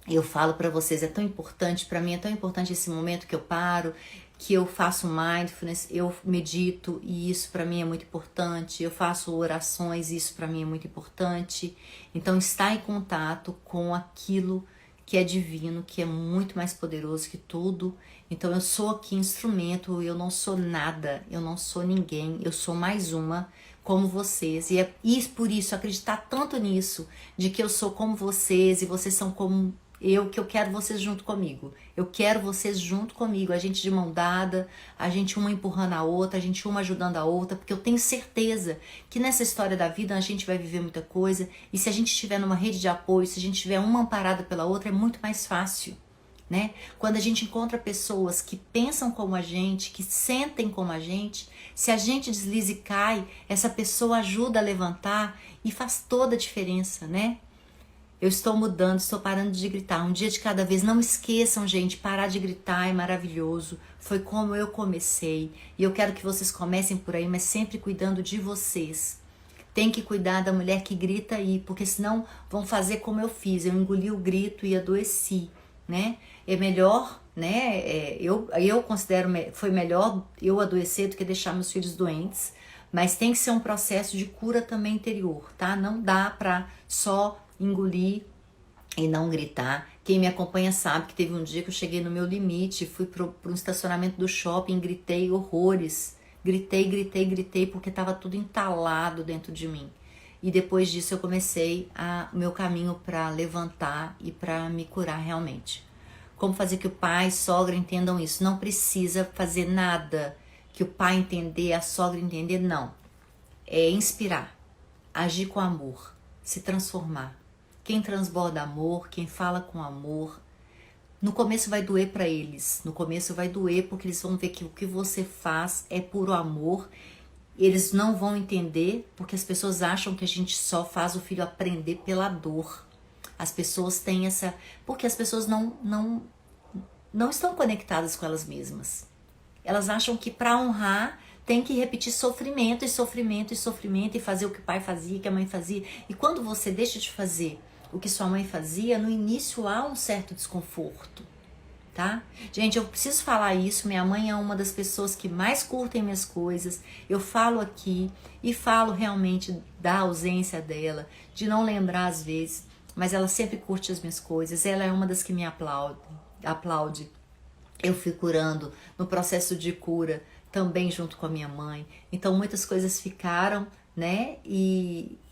eu falo para vocês, é tão importante, para mim é tão importante esse momento que eu paro, que eu faço mindfulness, eu medito e isso para mim é muito importante, eu faço orações e isso para mim é muito importante. Então, estar em contato com aquilo que é divino, que é muito mais poderoso que tudo. Então, eu sou aqui instrumento, eu não sou nada, eu não sou ninguém, eu sou mais uma como vocês. E é por isso, acreditar tanto nisso, de que eu sou como vocês e vocês são como eu, que eu quero vocês junto comigo. Eu quero vocês junto comigo, a gente de mão dada, a gente uma empurrando a outra, a gente uma ajudando a outra, porque eu tenho certeza que nessa história da vida a gente vai viver muita coisa, e se a gente estiver numa rede de apoio, se a gente estiver uma amparada pela outra, é muito mais fácil, né? Quando a gente encontra pessoas que pensam como a gente, que sentem como a gente, se a gente desliza e cai, essa pessoa ajuda a levantar e faz toda a diferença, né? Eu estou mudando, estou parando de gritar. Um dia de cada vez. Não esqueçam, gente, parar de gritar é maravilhoso. Foi como eu comecei. E eu quero que vocês comecem por aí, mas sempre cuidando de vocês. Tem que cuidar da mulher que grita aí, porque senão vão fazer como eu fiz. Eu engoli o grito e adoeci, né? É melhor, né? Eu considero foi melhor eu adoecer do que deixar meus filhos doentes. Mas tem que ser um processo de cura também interior, tá? Não dá pra só engolir e não gritar. Quem me acompanha sabe que teve um dia que eu cheguei no meu limite, fui pro um estacionamento do shopping, gritei horrores, gritei, porque estava tudo entalado dentro de mim. E depois disso eu comecei o meu caminho para levantar e para me curar realmente. Como fazer que o pai e sogra entendam isso? Não precisa fazer nada que o pai entender, a sogra entender, não. É inspirar, agir com amor, se transformar. Quem transborda amor, quem fala com amor, no começo vai doer para eles. No começo vai doer porque eles vão ver que o que você faz é puro amor. Eles não vão entender porque as pessoas acham que a gente só faz o filho aprender pela dor. As pessoas têm essa... Porque as pessoas não estão conectadas com elas mesmas. Elas acham que para honrar tem que repetir sofrimento e sofrimento e sofrimento e fazer o que o pai fazia, que a mãe fazia. E quando você deixa de fazer o que sua mãe fazia, no início há um certo desconforto, tá? Gente, eu preciso falar isso. Minha mãe é uma das pessoas que mais curtem minhas coisas. Eu falo aqui e falo realmente da ausência dela, de não lembrar às vezes, mas ela sempre curte as minhas coisas. Ela é uma das que me aplaude. Eu fui curando no processo de cura também junto com a minha mãe. Então muitas coisas ficaram, né?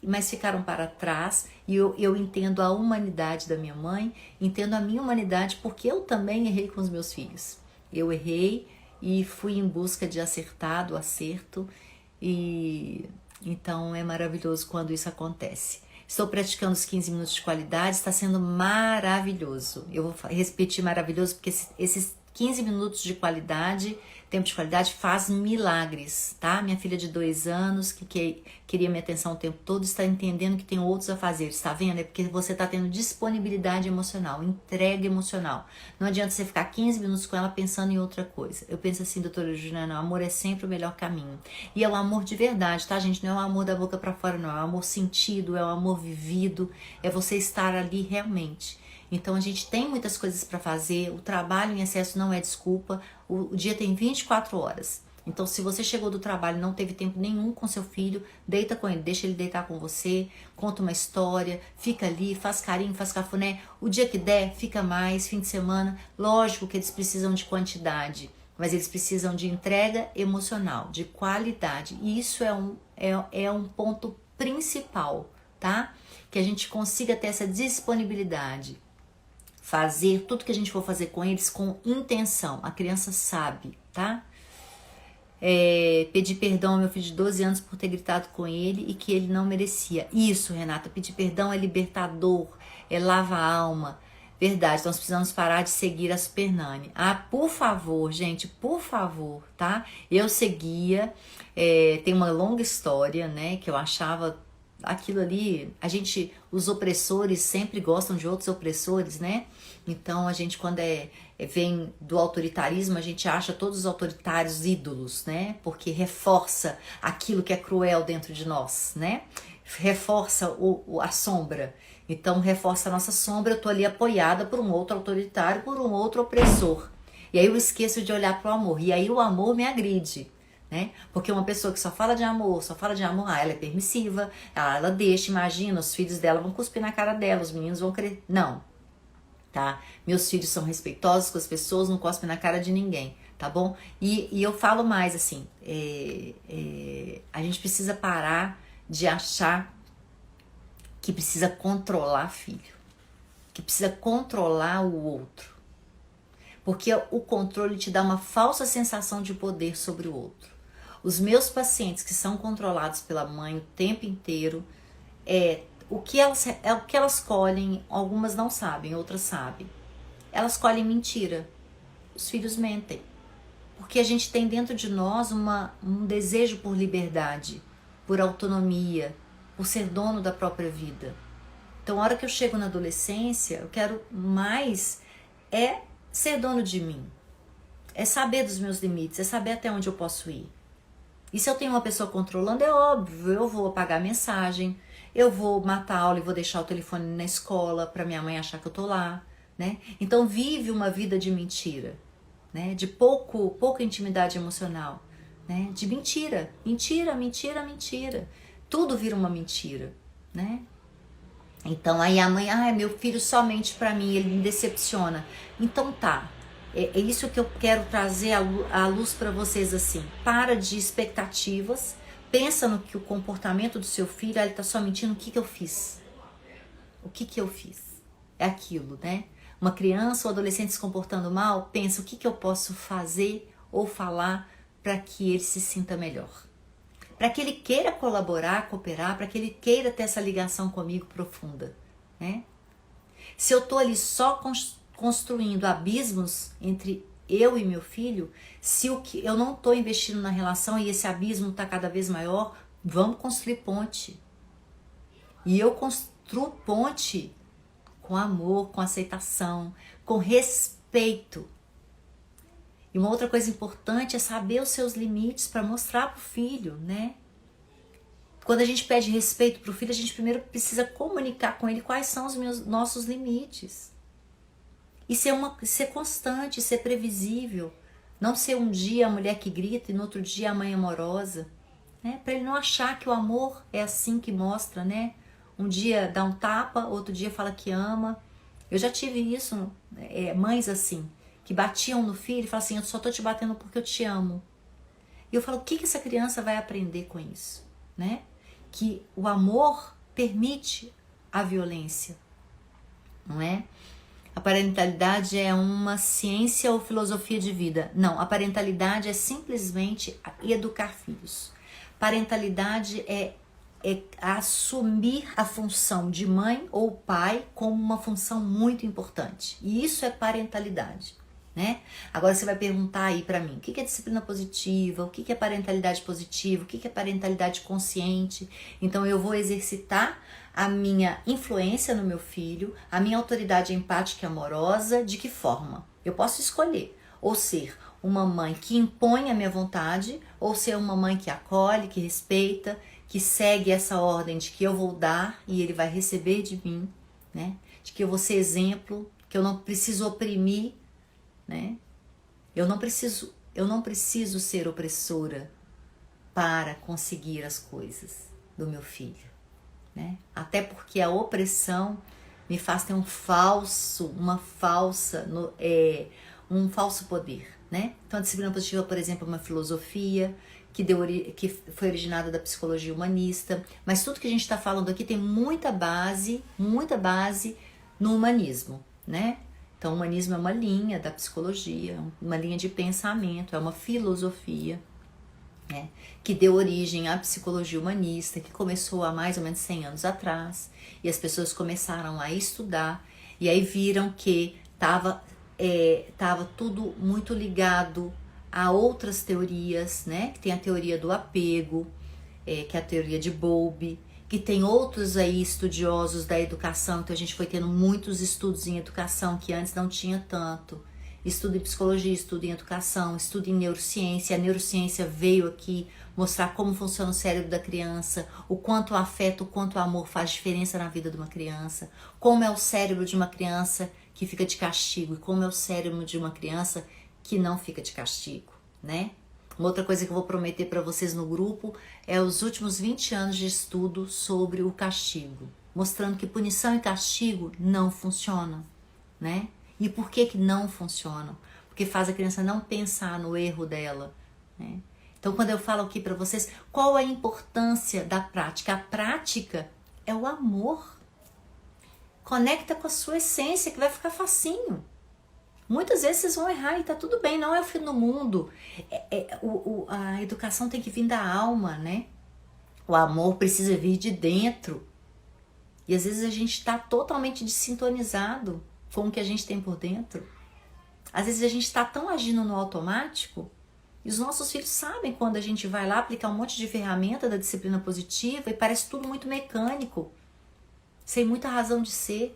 Mas ficaram para trás. E eu entendo a humanidade da minha mãe, entendo a minha humanidade, porque eu também errei com os meus filhos. Eu errei e fui em busca de acertar, do acerto. E então é maravilhoso quando isso acontece. Estou praticando os 15 minutos de qualidade, está sendo maravilhoso. Eu vou repetir maravilhoso porque esses 15 minutos de qualidade, tempo de qualidade, faz milagres, tá? Minha filha de 2 anos, que queria minha atenção o tempo todo, está entendendo que tem outros a fazer, está vendo? É porque você está tendo disponibilidade emocional, entrega emocional. Não adianta você ficar 15 minutos com ela pensando em outra coisa. Eu penso assim, doutora Juliana, o amor é sempre o melhor caminho. E é o amor de verdade, tá, gente? Não é o amor da boca para fora, não. É o amor sentido, é o amor vivido, é você estar ali realmente. Então a gente tem muitas coisas para fazer, o trabalho em excesso não é desculpa, o dia tem 24 horas. Então se você chegou do trabalho e não teve tempo nenhum com seu filho, deita com ele, deixa ele deitar com você, conta uma história, fica ali, faz carinho, faz cafuné. O dia que der, fica mais, fim de semana. Lógico que eles precisam de quantidade, mas eles precisam de entrega emocional, de qualidade. E isso é um ponto principal, tá? Que a gente consiga ter essa disponibilidade. Fazer tudo que a gente for fazer com eles com intenção. A criança sabe, tá? Pedir perdão ao meu filho de 12 anos por ter gritado com ele e que ele não merecia. Isso, Renata, pedir perdão é libertador, é lava a alma. Verdade, nós precisamos parar de seguir a Super Nani. Ah, por favor, gente, por favor, tá? Eu seguia, tem uma longa história, né, que eu achava aquilo ali, os opressores sempre gostam de outros opressores, né? Então a gente quando vem do autoritarismo, a gente acha todos os autoritários ídolos, né? Porque reforça aquilo que é cruel dentro de nós, né? Reforça a sombra. Então reforça a nossa sombra, eu tô ali apoiada por um outro autoritário, por um outro opressor. E aí eu esqueço de olhar para o amor, e aí o amor me agride. Né? Porque uma pessoa que só fala de amor, ela é permissiva, ela deixa, imagina, os filhos dela vão cuspir na cara dela, os meninos vão querer. Não, tá? Meus filhos são respeitosos com as pessoas, não cospem na cara de ninguém, tá bom? E eu falo mais assim, a gente precisa parar de achar que precisa controlar filho, que precisa controlar o outro. Porque o controle te dá uma falsa sensação de poder sobre o outro. Os meus pacientes que são controlados pela mãe o tempo inteiro, o que elas colhem, algumas não sabem, outras sabem. Elas colhem mentira. Os filhos mentem. Porque a gente tem dentro de nós um desejo por liberdade, por autonomia, por ser dono da própria vida. Então, a hora que eu chego na adolescência, eu quero mais ser dono de mim. É saber dos meus limites, é saber até onde eu posso ir. E se eu tenho uma pessoa controlando, é óbvio, eu vou apagar a mensagem, eu vou matar a aula e vou deixar o telefone na escola para minha mãe achar que eu tô lá, né? Então vive uma vida de mentira, né? De pouca intimidade emocional, né? De mentira, mentira, mentira, mentira. Tudo vira uma mentira, né? Então aí a mãe, meu filho só mente pra mim, ele me decepciona. Então tá, é isso que eu quero trazer à luz pra vocês assim. Para de expectativas, pensa no que o comportamento do seu filho, ele tá só mentindo, o que eu fiz? O que eu fiz? É aquilo, né? Uma criança ou adolescente se comportando mal, pensa o que eu posso fazer ou falar para que ele se sinta melhor. Para que ele queira colaborar, cooperar, para que ele queira ter essa ligação comigo profunda, né? Se eu tô ali só construindo abismos entre eu e meu filho, se eu não tô investindo na relação e esse abismo tá cada vez maior, vamos construir ponte. E eu construo ponte com amor, com aceitação, com respeito. E uma outra coisa importante é saber os seus limites para mostrar para o filho, né? Quando a gente pede respeito para o filho, a gente primeiro precisa comunicar com ele quais são os nossos limites. E ser constante, ser previsível. Não ser um dia a mulher que grita e no outro dia a mãe amorosa. Né? Para ele não achar que o amor é assim que mostra, né? Um dia dá um tapa, outro dia fala que ama. Eu já tive isso, mães assim, que batiam no filho e falavam assim, eu só tô te batendo porque eu te amo. E eu falo, o que essa criança vai aprender com isso? Né? Que o amor permite a violência, não é? A parentalidade é uma ciência ou filosofia de vida? Não, a parentalidade é simplesmente educar filhos. Parentalidade é assumir a função de mãe ou pai como uma função muito importante. E isso é parentalidade. Né? Agora você vai perguntar aí pra mim, o que é disciplina positiva, o que é parentalidade positiva, o que é parentalidade consciente. Então eu vou exercitar a minha influência no meu filho, a minha autoridade empática e amorosa, de que forma? Eu posso escolher, ou ser uma mãe que impõe a minha vontade, ou ser uma mãe que acolhe, que respeita, que segue essa ordem de que eu vou dar e ele vai receber de mim, né? De que eu vou ser exemplo, que eu não preciso oprimir, né? Eu não preciso ser opressora para conseguir as coisas do meu filho, né? Até porque a opressão me faz ter um falso poder, né? Então a disciplina positiva, por exemplo, é uma filosofia que foi originada da psicologia humanista, mas tudo que a gente está falando aqui tem muita base no humanismo, né? Então, o humanismo é uma linha da psicologia, uma linha de pensamento, é uma filosofia, né, que deu origem à psicologia humanista, que começou há mais ou menos 100 anos atrás, e as pessoas começaram a estudar, e aí viram que estava tudo muito ligado a outras teorias, né, que tem a teoria do apego, que é a teoria de Bowlby, que tem outros aí estudiosos da educação, então a gente foi tendo muitos estudos em educação que antes não tinha tanto. Estudo em psicologia, estudo em educação, estudo em neurociência. A neurociência veio aqui mostrar como funciona o cérebro da criança, o quanto o afeto, o quanto o amor faz diferença na vida de uma criança, como é o cérebro de uma criança que fica de castigo e como é o cérebro de uma criança que não fica de castigo, né? Uma outra coisa que eu vou prometer para vocês no grupo é os últimos 20 anos de estudo sobre o castigo, mostrando que punição e castigo não funcionam, né? E por que não funcionam? Porque faz a criança não pensar no erro dela, né? Então, quando eu falo aqui para vocês, qual a importância da prática? A prática é o amor. Conecta com a sua essência, que vai ficar facinho. Muitas vezes vocês vão errar e tá tudo bem, não é o fim do mundo. A educação tem que vir da alma, né? O amor precisa vir de dentro. E às vezes a gente está totalmente desintonizado com o que a gente tem por dentro. Às vezes a gente está tão agindo no automático e os nossos filhos sabem quando a gente vai lá aplicar um monte de ferramenta da disciplina positiva e parece tudo muito mecânico, sem muita razão de ser.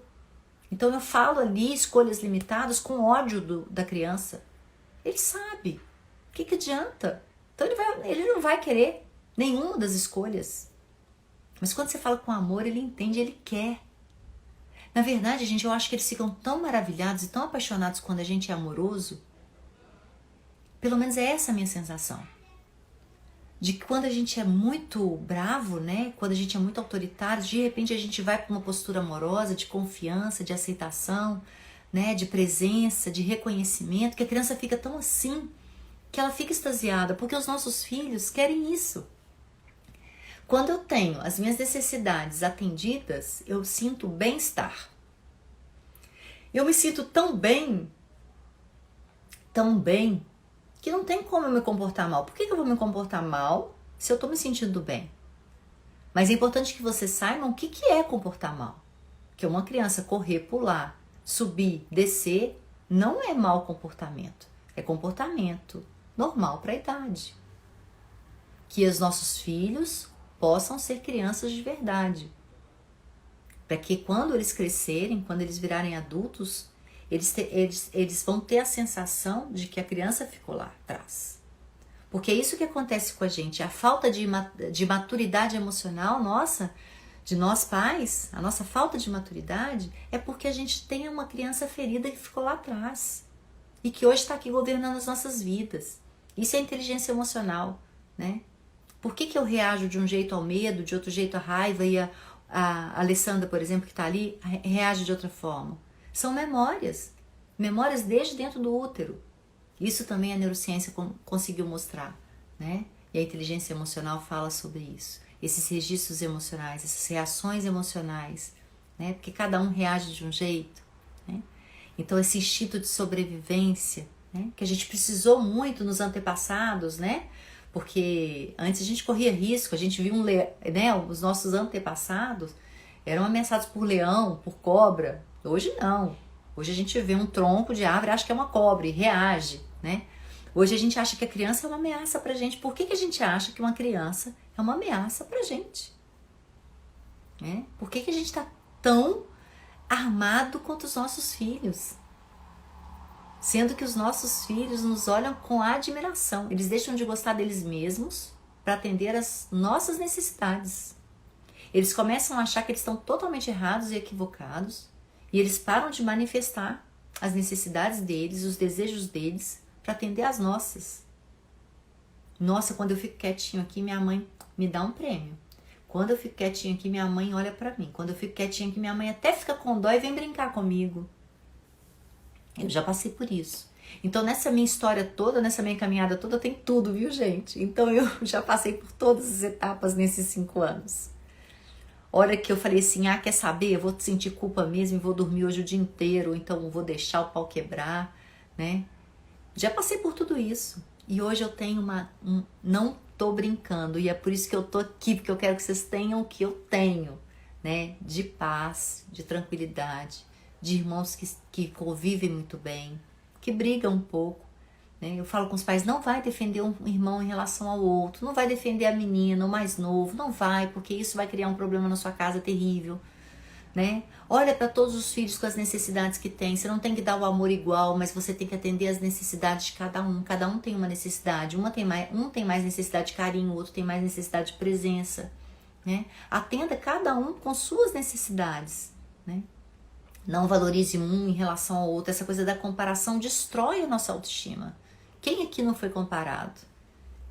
Então eu falo ali escolhas limitadas com ódio da criança. Ele sabe. O que adianta? Então ele não vai querer nenhuma das escolhas. Mas quando você fala com amor, ele entende, ele quer. Na verdade, gente, eu acho que eles ficam tão maravilhados e tão apaixonados quando a gente é amoroso. Pelo menos é essa a minha sensação. De que quando a gente é muito bravo, né? Quando a gente é muito autoritário, de repente a gente vai para uma postura amorosa, de confiança, de aceitação, né? De presença, de reconhecimento, que a criança fica tão assim, que ela fica extasiada, porque os nossos filhos querem isso. Quando eu tenho as minhas necessidades atendidas, eu sinto bem-estar. Eu me sinto tão bem, que não tem como eu me comportar mal. Por que eu vou me comportar mal se eu estou me sentindo bem? Mas é importante que vocês saibam o que é comportar mal. Que uma criança correr, pular, subir, descer, não é mau comportamento. É comportamento normal para a idade. Que os nossos filhos possam ser crianças de verdade. Para que quando eles crescerem, quando eles virarem adultos, eles vão ter a sensação de que a criança ficou lá atrás. Porque é isso que acontece com a gente, a falta de maturidade emocional nossa, de nós pais, a nossa falta de maturidade é porque a gente tem uma criança ferida que ficou lá atrás e que hoje está aqui governando as nossas vidas. Isso é inteligência emocional, né? Por que eu reajo de um jeito ao medo, de outro jeito à raiva e a Alessandra, por exemplo, que está ali, reage de outra forma? São memórias desde dentro do útero. Isso também a neurociência conseguiu mostrar, né? E a inteligência emocional fala sobre isso. Esses registros emocionais, essas reações emocionais, né? Porque cada um reage de um jeito, né? Então esse instinto de sobrevivência, né? Que a gente precisou muito nos antepassados, né? Porque antes a gente corria risco, a gente via né? Os nossos antepassados eram ameaçados por leão, por cobra. Hoje não. Hoje a gente vê um tronco de árvore, acha que é uma cobra e reage, né? Hoje a gente acha que a criança é uma ameaça pra gente. Por que a gente acha que uma criança é uma ameaça pra gente? Né? Por que a gente tá tão armado contra os nossos filhos? Sendo que os nossos filhos nos olham com admiração. Eles deixam de gostar deles mesmos para atender às nossas necessidades. Eles começam a achar que eles estão totalmente errados e equivocados. E eles param de manifestar as necessidades deles, os desejos deles, para atender às nossas. Nossa, quando eu fico quietinho aqui, minha mãe me dá um prêmio. Quando eu fico quietinho aqui, minha mãe olha para mim. Quando eu fico quietinho aqui, minha mãe até fica com dó e vem brincar comigo. Eu já passei por isso. Então, nessa minha história toda, nessa minha caminhada toda, tem tudo, viu, gente? Então, eu já passei por todas as etapas nesses 5 anos. Hora que eu falei assim, quer saber? Eu vou sentir culpa mesmo e vou dormir hoje o dia inteiro, então vou deixar o pau quebrar, né? Já passei por tudo isso. E hoje eu tenho não tô brincando, e é por isso que eu tô aqui, porque eu quero que vocês tenham o que eu tenho, né? De paz, de tranquilidade, de irmãos que convivem muito bem, que brigam um pouco, né? Eu falo com os pais, não vai defender um irmão em relação ao outro, não vai defender a menina, o mais novo, não vai, porque isso vai criar um problema na sua casa terrível, né? Olha para todos os filhos com as necessidades que tem. Você não tem que dar o amor igual, mas você tem que atender as necessidades de cada um. Cada um tem uma necessidade. Um tem mais necessidade de carinho, o outro tem mais necessidade de presença, né? Atenda cada um com suas necessidades, né? Não valorize um em relação ao outro. Essa coisa da comparação destrói a nossa autoestima. Quem aqui não foi comparado,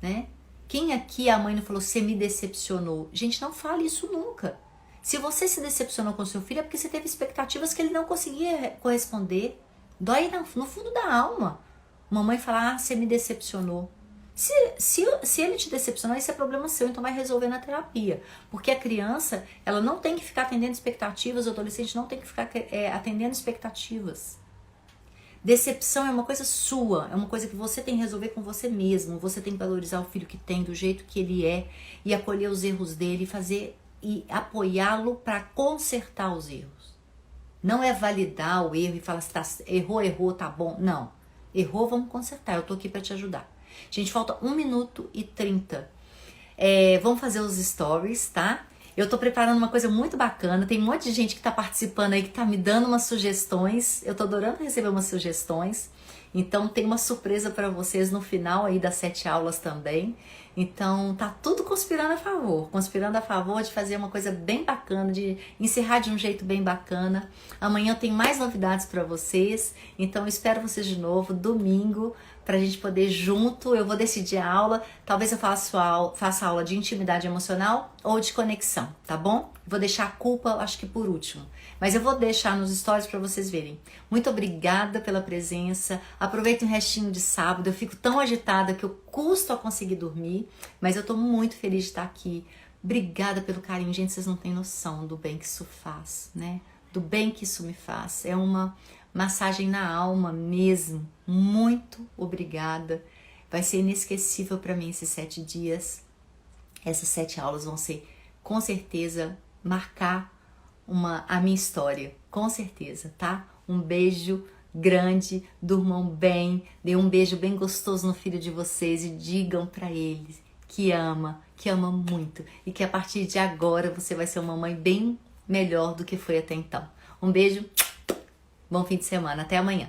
né? Quem aqui a mãe não falou, você me decepcionou? Gente, não fale isso nunca. Se você se decepcionou com seu filho é porque você teve expectativas que ele não conseguia corresponder. Dói no fundo da alma. Mamãe fala, você me decepcionou. Se ele te decepcionou, esse é problema seu, então vai resolver na terapia. Porque a criança, ela não tem que ficar atendendo expectativas, o adolescente não tem que ficar atendendo expectativas. Decepção é uma coisa sua, é uma coisa que você tem que resolver com você mesmo. Você tem que valorizar o filho que tem, do jeito que ele é, e acolher os erros dele, e apoiá-lo para consertar os erros. Não é validar o erro e falar, errou, tá bom. Não, errou, vamos consertar, eu tô aqui para te ajudar. Gente, falta 1 minuto e 30. Vamos fazer os stories, tá? Eu tô preparando uma coisa muito bacana, tem um monte de gente que tá participando aí, que tá me dando umas sugestões. Eu tô adorando receber umas sugestões. Então tem uma surpresa para vocês no final aí das 7 aulas também. Então tá tudo conspirando a favor de fazer uma coisa bem bacana, de encerrar de um jeito bem bacana. Amanhã tem mais novidades para vocês, então eu espero vocês de novo domingo pra gente poder junto. Eu vou decidir a aula, talvez eu faça aula de intimidade emocional ou de conexão, tá bom? Vou deixar a culpa, acho que por último, mas eu vou deixar nos stories para vocês verem. Muito obrigada pela presença, aproveita um restinho de sábado, eu fico tão agitada que eu custo a conseguir dormir, mas eu tô muito feliz de estar aqui. Obrigada pelo carinho, gente, vocês não têm noção do bem que isso faz, né? Do bem que isso me faz, é uma massagem na alma mesmo. Muito obrigada, vai ser inesquecível para mim esses 7 dias. Essas 7 aulas vão ser, com certeza, marcar a minha história, com certeza, tá? Um beijo grande, durmam bem, dê um beijo bem gostoso no filho de vocês e digam para ele que ama muito, e que a partir de agora você vai ser uma mãe bem melhor do que foi até então. Um beijo, Bom fim de semana. Até amanhã.